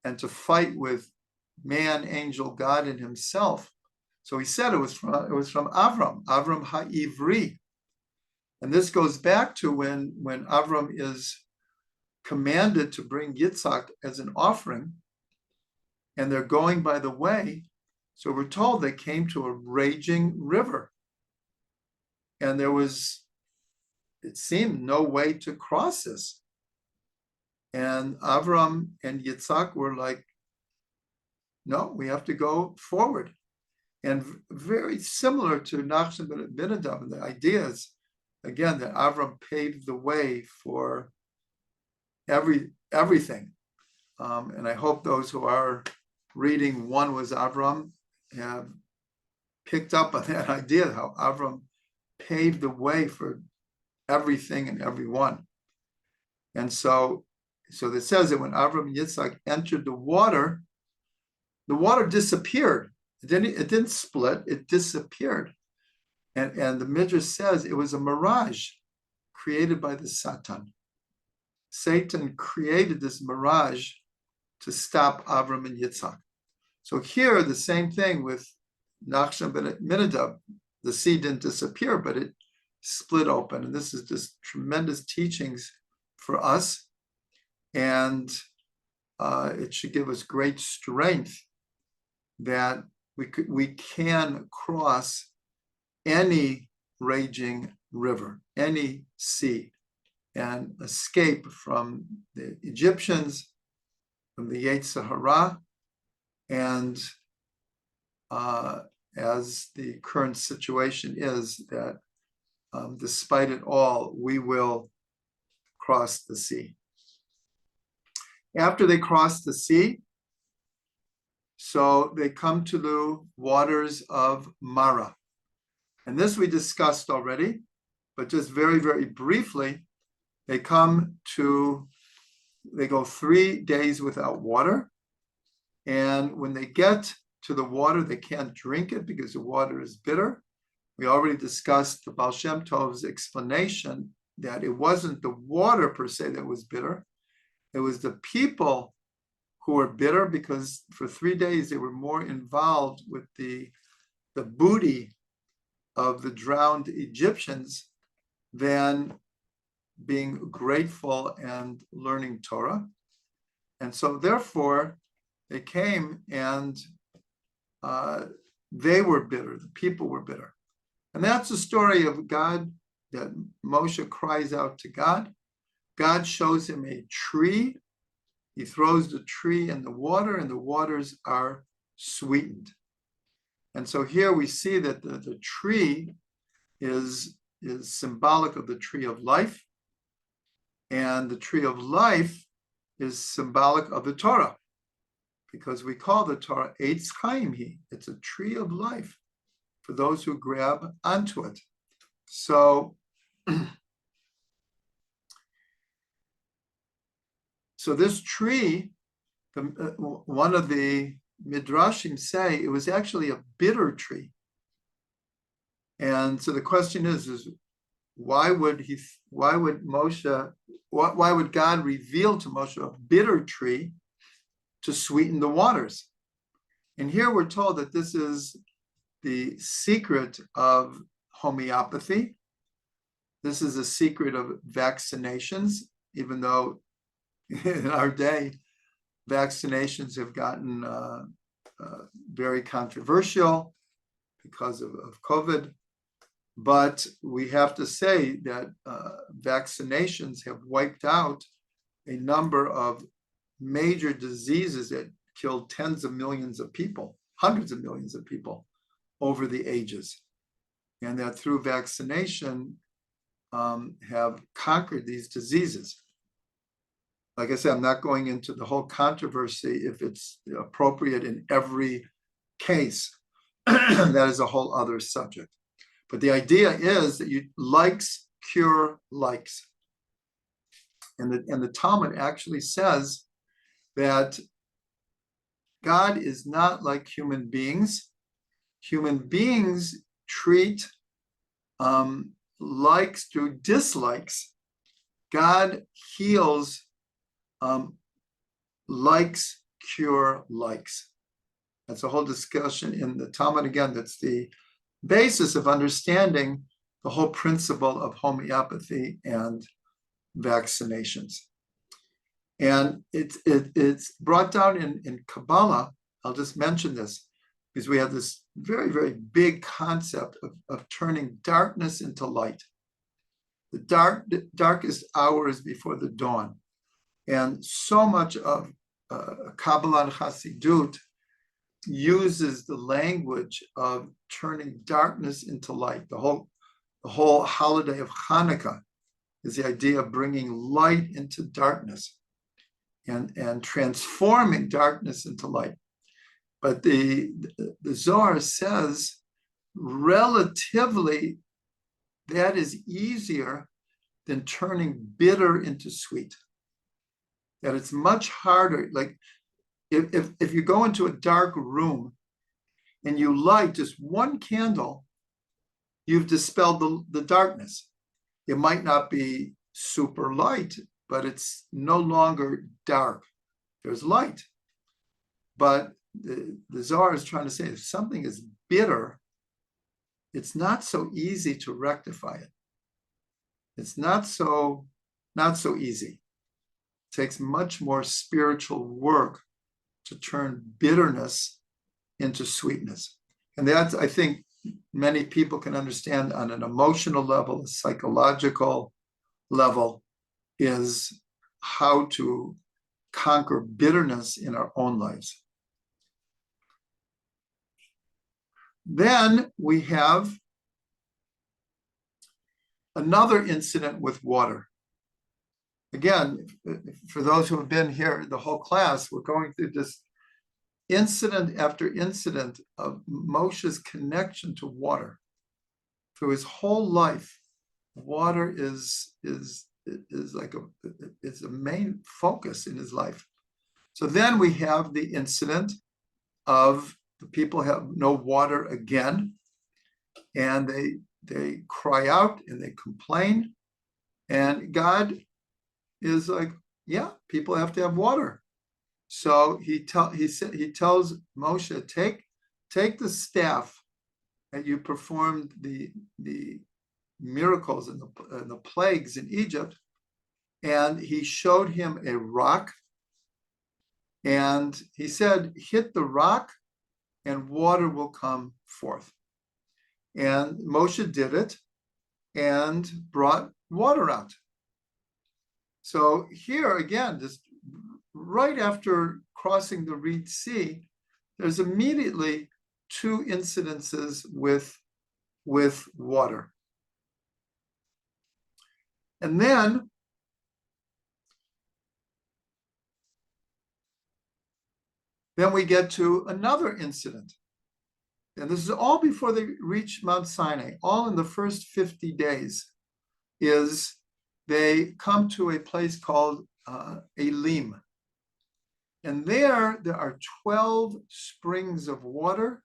and to fight with man, angel, God, and himself? So he said it was from Avram HaIvri. And this goes back to when Avram is commanded to bring Yitzhak as an offering, and they're going by the way. So we're told they came to a raging river, and there was, it seemed, no way to cross this. And Avram and Yitzhak were like, no, we have to go forward. And very similar to Nachshon ben Aminadav, the idea is, again, that Avram paved the way for everything. And I hope those who are reading One Was Avram have picked up on that idea, how Avram paved the way for everything and everyone. And so it says that when Avram and Yitzhak entered the water disappeared. It didn't split, it disappeared. And the Midrash says it was a mirage created by the Satan. Satan created this mirage to stop Avram and Yitzhak. So here, the same thing with Nachshon ben Aminadav. The sea didn't disappear, but it split open. And this is just tremendous teachings for us. And it should give us great strength that we can cross any raging river, any sea, and escape from the Egyptians, from the Yetzer Hara, and as the current situation is, that despite it all, we will cross the sea. After they cross the sea, so they come to the waters of Mara. And this we discussed already, but just very, very briefly, they go 3 days without water. And when they get to the water, they can't drink it because the water is bitter. We already discussed the Baal Shem Tov's explanation that it wasn't the water per se that was bitter. It was the people who were bitter because for 3 days they were more involved with the booty of the drowned Egyptians than being grateful and learning Torah. And so therefore they came and they were bitter, the people were bitter. And that's the story of God, that Moshe cries out to God. God shows him a tree. He throws the tree in the water, and the waters are sweetened. And so here we see that the tree is symbolic of the tree of life, and the tree of life is symbolic of the Torah, because we call the Torah Eitz Chaim Hi. It's a tree of life for those who grab onto it. So, so this tree, one of the Midrashim say it was actually a bitter tree. And so the question is why would Moshe why would God reveal to Moshe a bitter tree to sweeten the waters? And here we're told that this is the secret of homeopathy. This is a secret of vaccinations, even though in our day, vaccinations have gotten very controversial because of COVID. But we have to say that vaccinations have wiped out a number of major diseases that killed tens of millions of people, hundreds of millions of people over the ages. And that through vaccination have conquered these diseases. Like I said, I'm not going into the whole controversy if it's appropriate in every case. That is a whole other subject. But the idea is that likes cure likes. And the Talmud actually says that God is not like human beings. Human beings treat likes through dislikes. God heals likes cure likes. That's a whole discussion in the Talmud. Again, that's the basis of understanding the whole principle of homeopathy and vaccinations. And it's brought down in Kabbalah. I'll just mention this because we have this very, very big concept of turning darkness into light. The darkest hours before the dawn. And so much of Kabbalah and Chassidut uses the language of turning darkness into light. The whole holiday of Hanukkah is the idea of bringing light into darkness and transforming darkness into light. But the Zohar says relatively that is easier than turning bitter into sweet. That it's much harder. Like if you go into a dark room and you light just one candle, you've dispelled the darkness. It might not be super light, but it's no longer dark. There's light. But the Zohar is trying to say if something is bitter, it's not so easy to rectify it. It's not so easy. It takes much more spiritual work to turn bitterness into sweetness. And that, I think, many people can understand on an emotional level, a psychological level, is how to conquer bitterness in our own lives. Then we have another incident with water. Again, for those who have been here the whole class, we're going through this incident after incident of Moshe's connection to water. Through his whole life, water is like it's a main focus in his life. So then we have the incident of the people have no water again, and they cry out and they complain, and God is like, yeah, people have to have water. So he tells Moshe, take the staff that you performed the miracles and the plagues in Egypt, and he showed him a rock, and he said, hit the rock and water will come forth. And Moshe did it and brought water out. So here again, just right after crossing the Red Sea, there's immediately two incidences with water. And then we get to another incident. And this is all before they reach Mount Sinai, all in the first 50 days, is they come to a place called Elim. And there are 12 springs of water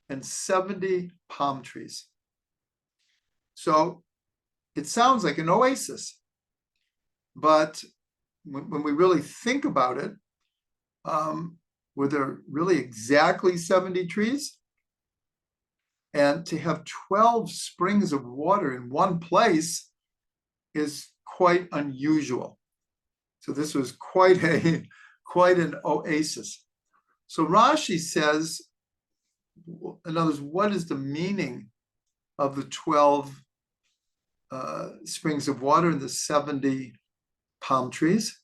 and 70 palm trees. So it sounds like an oasis. But when we really think about it, were there really exactly 70 trees? And to have 12 springs of water in one place is quite unusual. So this was quite an oasis. So Rashi says, in other words, what is the meaning of the 12 springs of water and the 70 palm trees?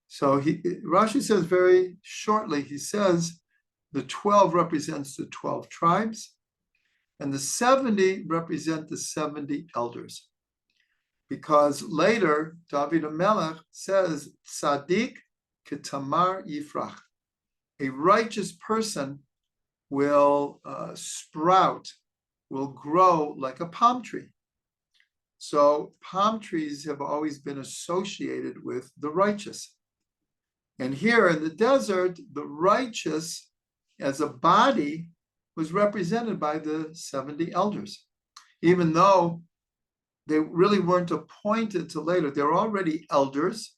So Rashi says very shortly, he says the 12 represents the 12 tribes, and the 70 represent the 70 elders. Because later, David HaMelech says, Tzaddik ketamar yifrach. A righteous person will sprout, will grow like a palm tree. So palm trees have always been associated with the righteous. And here in the desert, the righteous as a body was represented by the 70 elders. Even though they really weren't appointed till later, they're already elders,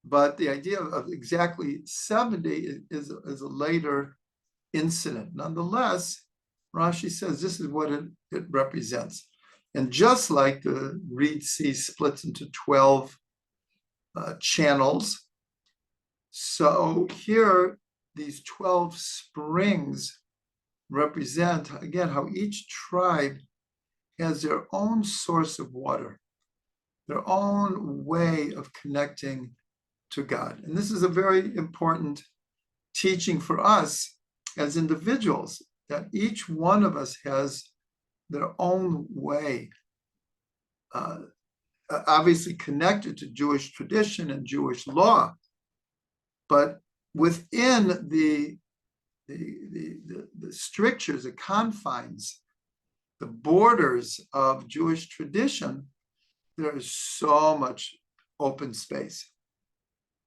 but the idea of exactly 70 is a later incident. Nonetheless, Rashi says this is what it represents. And just like the Reed Sea splits into 12 channels, so here these 12 springs represent, again, how each tribe has their own source of water, their own way of connecting to God. And this is a very important teaching for us as individuals, that each one of us has their own way, obviously connected to Jewish tradition and Jewish law, but within the strictures, the confines, the borders of Jewish tradition, there is so much open space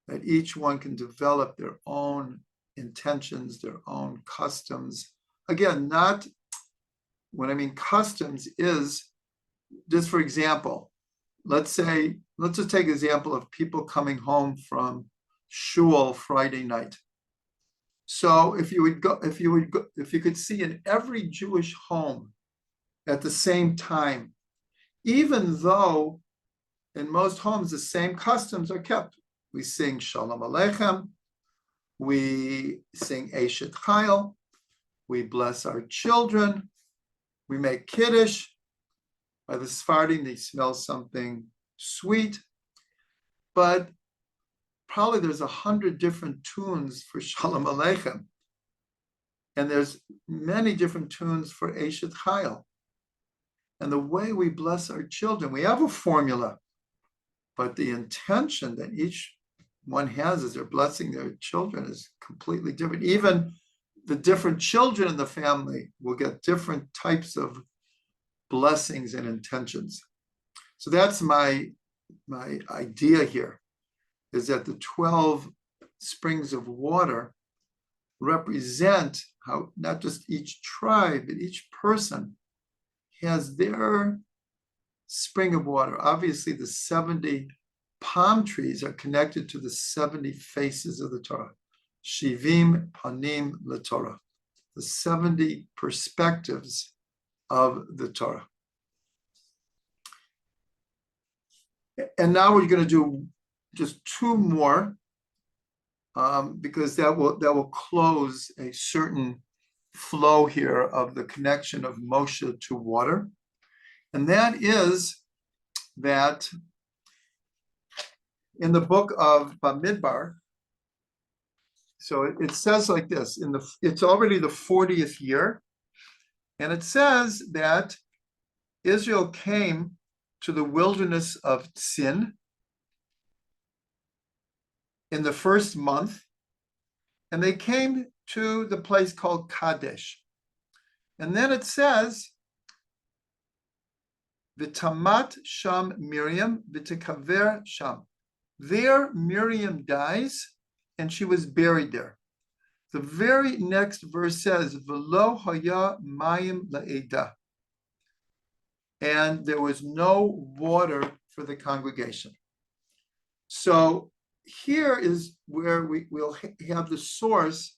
that each one can develop their own intentions, their own customs. Again, not, when I mean customs is, just for example, let's just take an example of people coming home from shul Friday night. So if you could see in every Jewish home at the same time, even though in most homes the same customs are kept. We sing Shalom Aleichem, we sing Eshet Chayil, we bless our children, we make Kiddush. By the Sephardim, they smell something sweet, but probably there's 100 different tunes for Shalom Aleichem, and there's many different tunes for Eshet Chayil. And the way we bless our children, we have a formula, but the intention that each one has as they're blessing their children is completely different. Even the different children in the family will get different types of blessings and intentions. So that's my idea here, is that the 12 springs of water represent how not just each tribe, but each person has their spring of water. Obviously, the 70 palm trees are connected to the 70 faces of the Torah. Shivim panim leTorah, the 70 perspectives of the Torah. And now we're going to do just two more, because that will close a certain flow here of the connection of Moshe to water. And that is that in the book of Bamidbar, so it says like this, it's already the 40th year, and it says that Israel came to the wilderness of Tzin in the first month, and they came to the place called Kadesh. And then it says, V'tamat sham Miriam, v'tekaver sham. There Miriam dies, and she was buried there. The very next verse says, V'lo haya mayim la'eda. And there was no water for the congregation. So here is where we'll have the source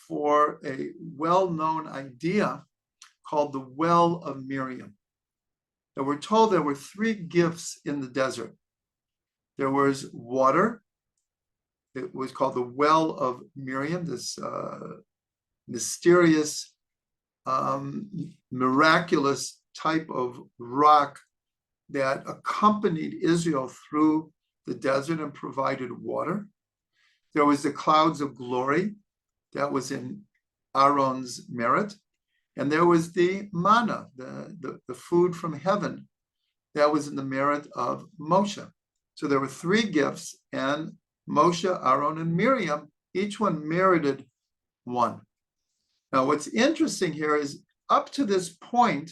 for a well-known idea called the well of Miriam. Now we're told there were three gifts in the desert. There was water. It was called the well of Miriam, this mysterious, miraculous type of rock that accompanied Israel through the desert and provided water. There was the clouds of glory that was in Aaron's merit. And there was the manna, the food from heaven, that was in the merit of Moshe. So there were three gifts, and Moshe, Aaron, and Miriam, each one merited one. Now, what's interesting here is up to this point,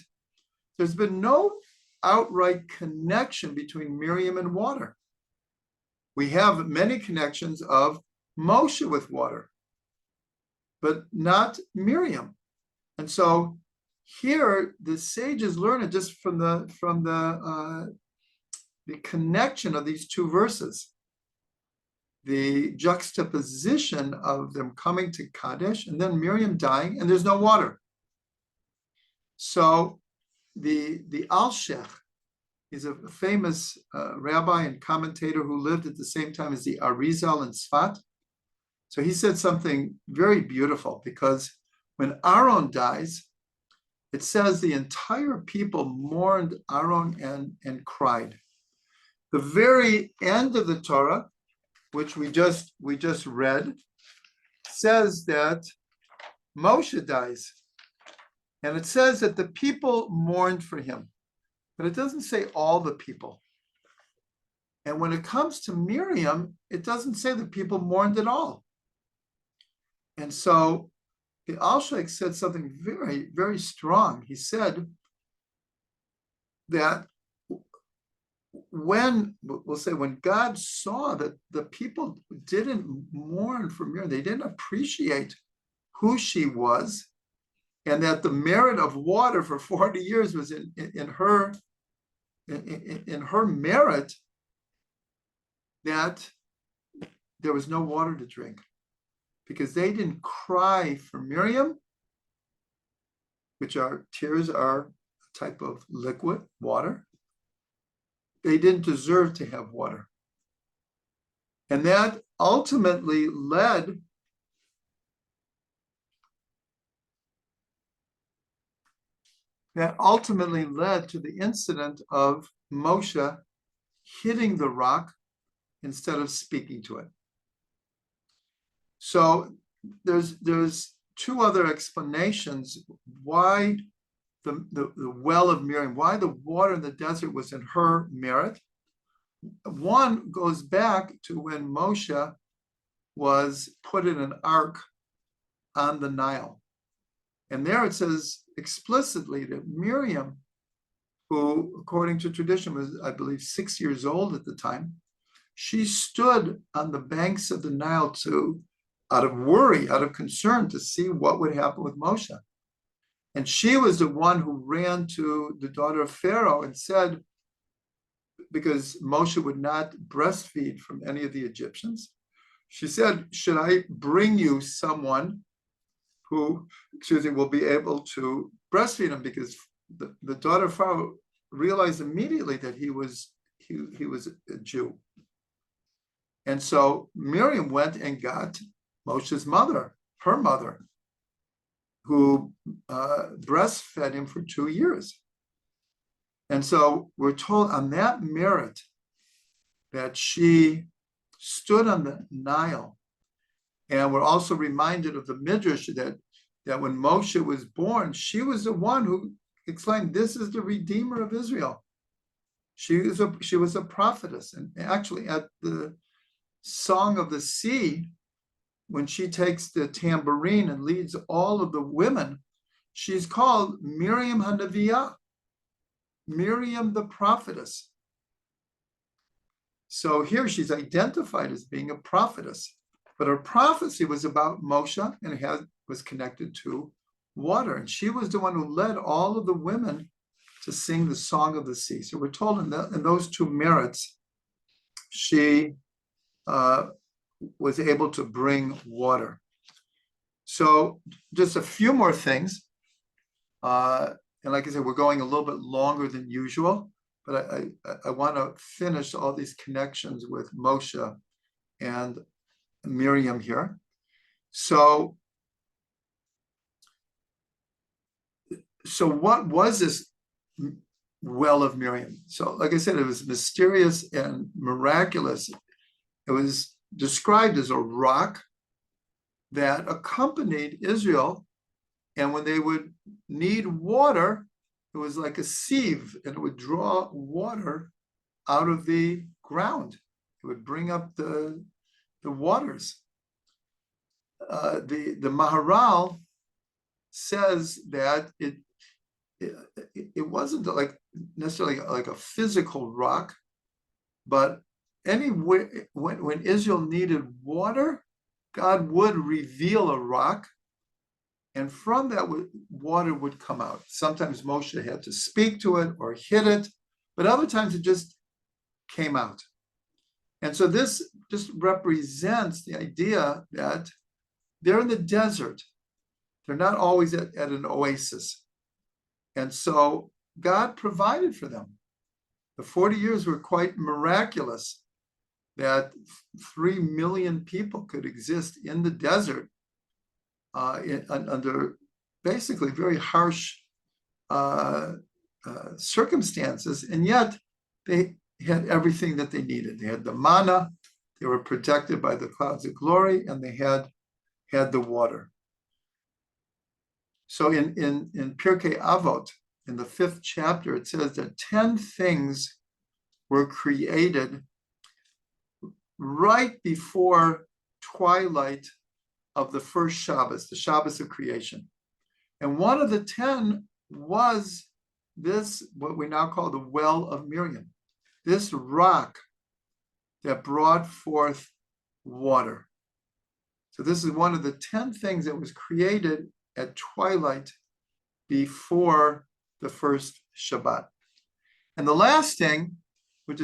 there's been no outright connection between Miriam and water. We have many connections of Moshe with water, but not Miriam. And so here the sages learn it just from the connection of these two verses, the juxtaposition of them coming to Kadesh and then Miriam dying, and there's no water. So the Alshech is a famous rabbi and commentator who lived at the same time as the Arizal in Tzfat. So he said something very beautiful, because when Aaron dies, it says the entire people mourned Aaron and cried. The very end of the Torah, which we just read, says that Moshe dies. And it says that the people mourned for him, but it doesn't say all the people. And when it comes to Miriam, it doesn't say the people mourned at all. And so the Alshech said something very, very strong. He said that when God saw that the people didn't mourn for Miriam, they didn't appreciate who she was, and that the merit of water for 40 years was in her merit, that there was no water to drink, because they didn't cry for Miriam, which tears are a type of liquid water. They didn't deserve to have water. And that ultimately led to the incident of Moshe hitting the rock instead of speaking to it. So there's two other explanations why the well of Miriam, why the water in the desert was in her merit. One goes back to when Moshe was put in an ark on the Nile. And there it says explicitly that Miriam, who according to tradition was, I believe, 6 years old at the time, she stood on the banks of the Nile out of worry, out of concern, to see what would happen with Moshe. And she was the one who ran to the daughter of Pharaoh and said, because Moshe would not breastfeed from any of the Egyptians, she said, should I bring you someone who, will be able to breastfeed him? Because the daughter of Pharaoh realized immediately that he was a Jew. And so Miriam went and got Moshe's mother, her mother, who breastfed him for 2 years. And so we're told on that merit that she stood on the Nile. And we're also reminded of the Midrash that when Moshe was born, she was the one who exclaimed, "This is the Redeemer of Israel." She was a prophetess. And actually at the Song of the Sea, when she takes the tambourine and leads all of the women, she's called Miriam HaNeviah, Miriam the prophetess. So here she's identified as being a prophetess, but her prophecy was about Moshe, and it was connected to water. And she was the one who led all of the women to sing the Song of the Sea. So we're told in those two merits she was able to bring water. So just a few more things. And like I said, we're going a little bit longer than usual, but I want to finish all these connections with Moshe and Miriam here. So what was this well of Miriam? So like I said, it was mysterious and miraculous. It was described as a rock that accompanied Israel. And when they would need water, it was like a sieve, and it would draw water out of the ground. It would bring up the waters. The Maharal says that it wasn't like necessarily like a physical rock, but anywhere when Israel needed water, God would reveal a rock, and from that water would come out. Sometimes Moshe had to speak to it or hit it, but other times it just came out. And so this just represents the idea that they're in the desert. They're not always at an oasis. And so God provided for them. The 40 years were quite miraculous, that 3 million people could exist in the desert under basically very harsh circumstances, and yet they had everything that they needed. They had the manna, they were protected by the clouds of glory, and they had the water. So in Pirkei Avot, in the 5th chapter, it says that 10 things were created right before twilight of the first Shabbos, the Shabbos of creation. And one of the 10 was this, what we now call the well of Miriam, this rock that brought forth water. So this is one of the 10 things that was created at twilight before the first Shabbat. And the last thing, which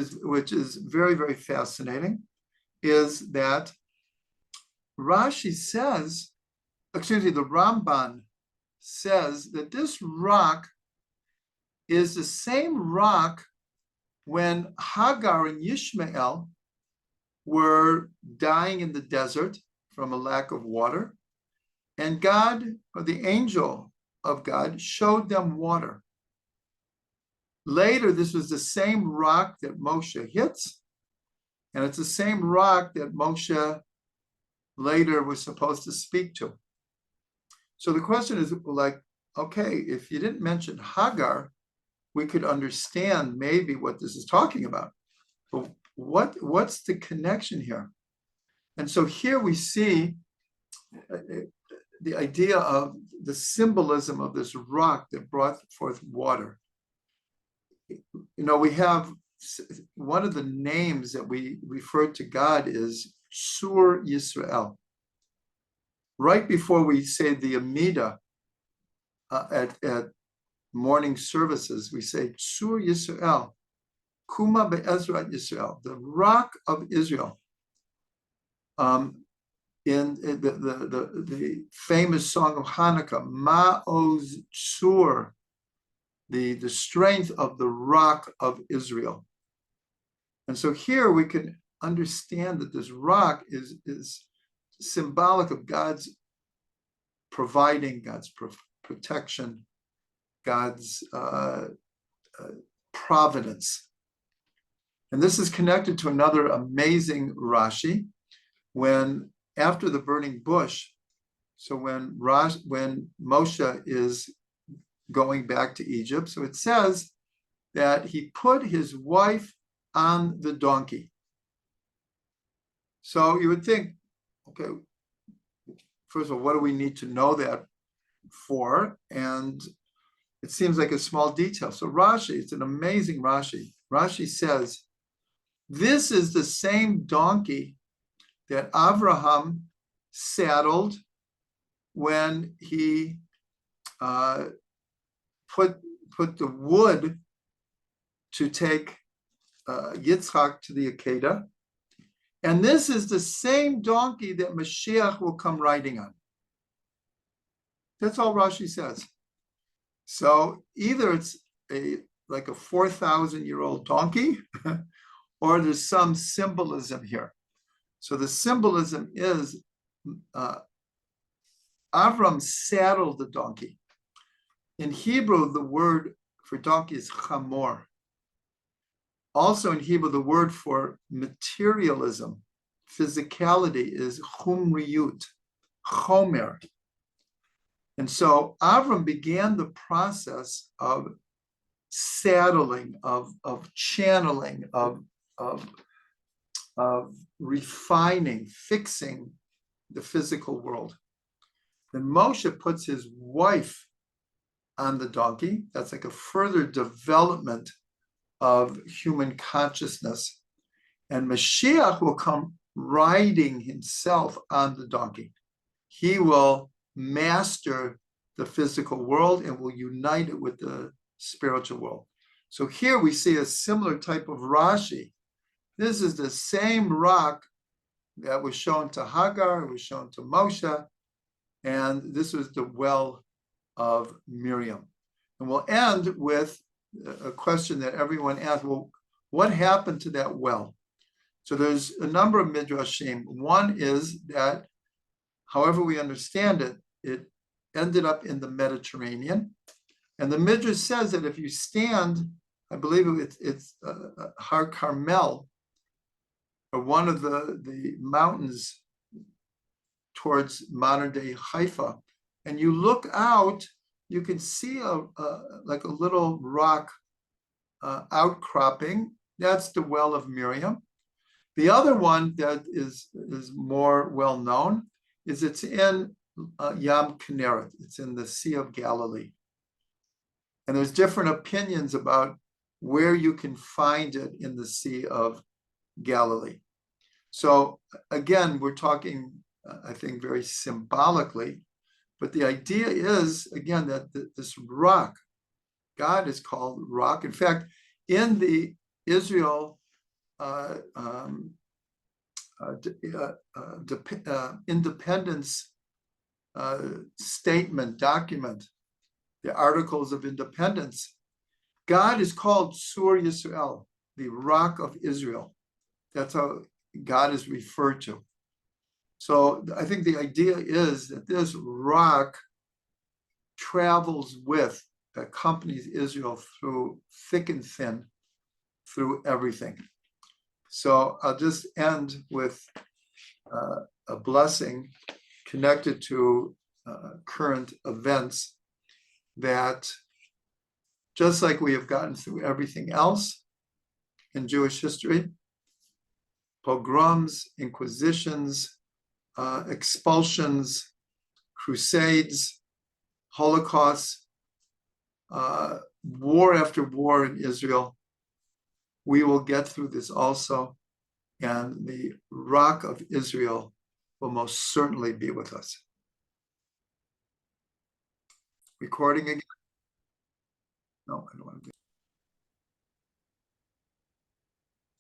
is very, very fascinating, is that Rashi says, the Ramban says that this rock is the same rock when Hagar and Yishmael were dying in the desert from a lack of water, and God, or the angel of God, showed them water. Later, this was the same rock that Moshe hits, and it's the same rock that Moshe later was supposed to speak to. So the question is, like, okay, if you didn't mention Hagar, we could understand maybe what this is talking about. But what's the connection here? And so here we see the idea of the symbolism of this rock that brought forth water. You know, we have one of the names that we refer to God is Sur Yisrael. Right before we say the Amidah at morning services, we say Sur Yisrael, Kuma Be'ezrat Yisrael, the rock of Israel. In the famous song of Hanukkah, Ma'oz Sur, the strength of the rock of Israel. And so here we can understand that this rock is symbolic of God's providing, God's protection, God's providence. And this is connected to another amazing Rashi, when after the burning bush, so when Moshe is going back to Egypt, so it says that he put his wife on the donkey. So you would think, okay, first of all, what do we need to know that for? And it seems like a small detail. So Rashi, it's an amazing Rashi. Rashi says, this is the same donkey that Abraham saddled when he put the wood to take Yitzchak to the Akedah. And this is the same donkey that Mashiach will come riding on. That's all Rashi says. So either it's like a 4,000-year-old donkey, or there's some symbolism here. So the symbolism is Avram saddled the donkey. In Hebrew, the word for donkey is chamor. Also in Hebrew, the word for materialism, physicality, is chumriyut, chomer. And so Avram began the process of saddling, of channeling, of refining, fixing the physical world. Then Moshe puts his wife on the donkey. That's like a further development of human consciousness. And Mashiach will come riding himself on the donkey. He will master the physical world and will unite it with the spiritual world. So here we see a similar type of Rashi. This is the same rock that was shown to Hagar, it was shown to Moshe, and this was the well of Miriam. And we'll end with a question that everyone asked, well, what happened to that well? So there's a number of Midrashim. One is that, however we understand it, it ended up in the Mediterranean. And the Midrash says that if you stand, I believe it's Har Carmel, or one of the mountains towards modern day Haifa, and you look out, you can see like a little rock outcropping. That's the well of Miriam. The other one that is more well known is it's in Yam Kinneret. It's in the Sea of Galilee. And there's different opinions about where you can find it in the Sea of Galilee. So again, we're talking, I think, very symbolically, but the idea is, again, that this rock, God is called rock. In fact, in the Israel independence statement document, the Articles of Independence, God is called Sur Yisrael, the rock of Israel. That's how God is referred to. So I think the idea is that this rock travels with, accompanies Israel through thick and thin, through everything. So I'll just end with a blessing connected to current events, that just like we have gotten through everything else in Jewish history, pogroms, inquisitions, expulsions, crusades, Holocausts, war after war in Israel, we will get through this also, and the rock of Israel will most certainly be with us. Recording again? No, I don't want to do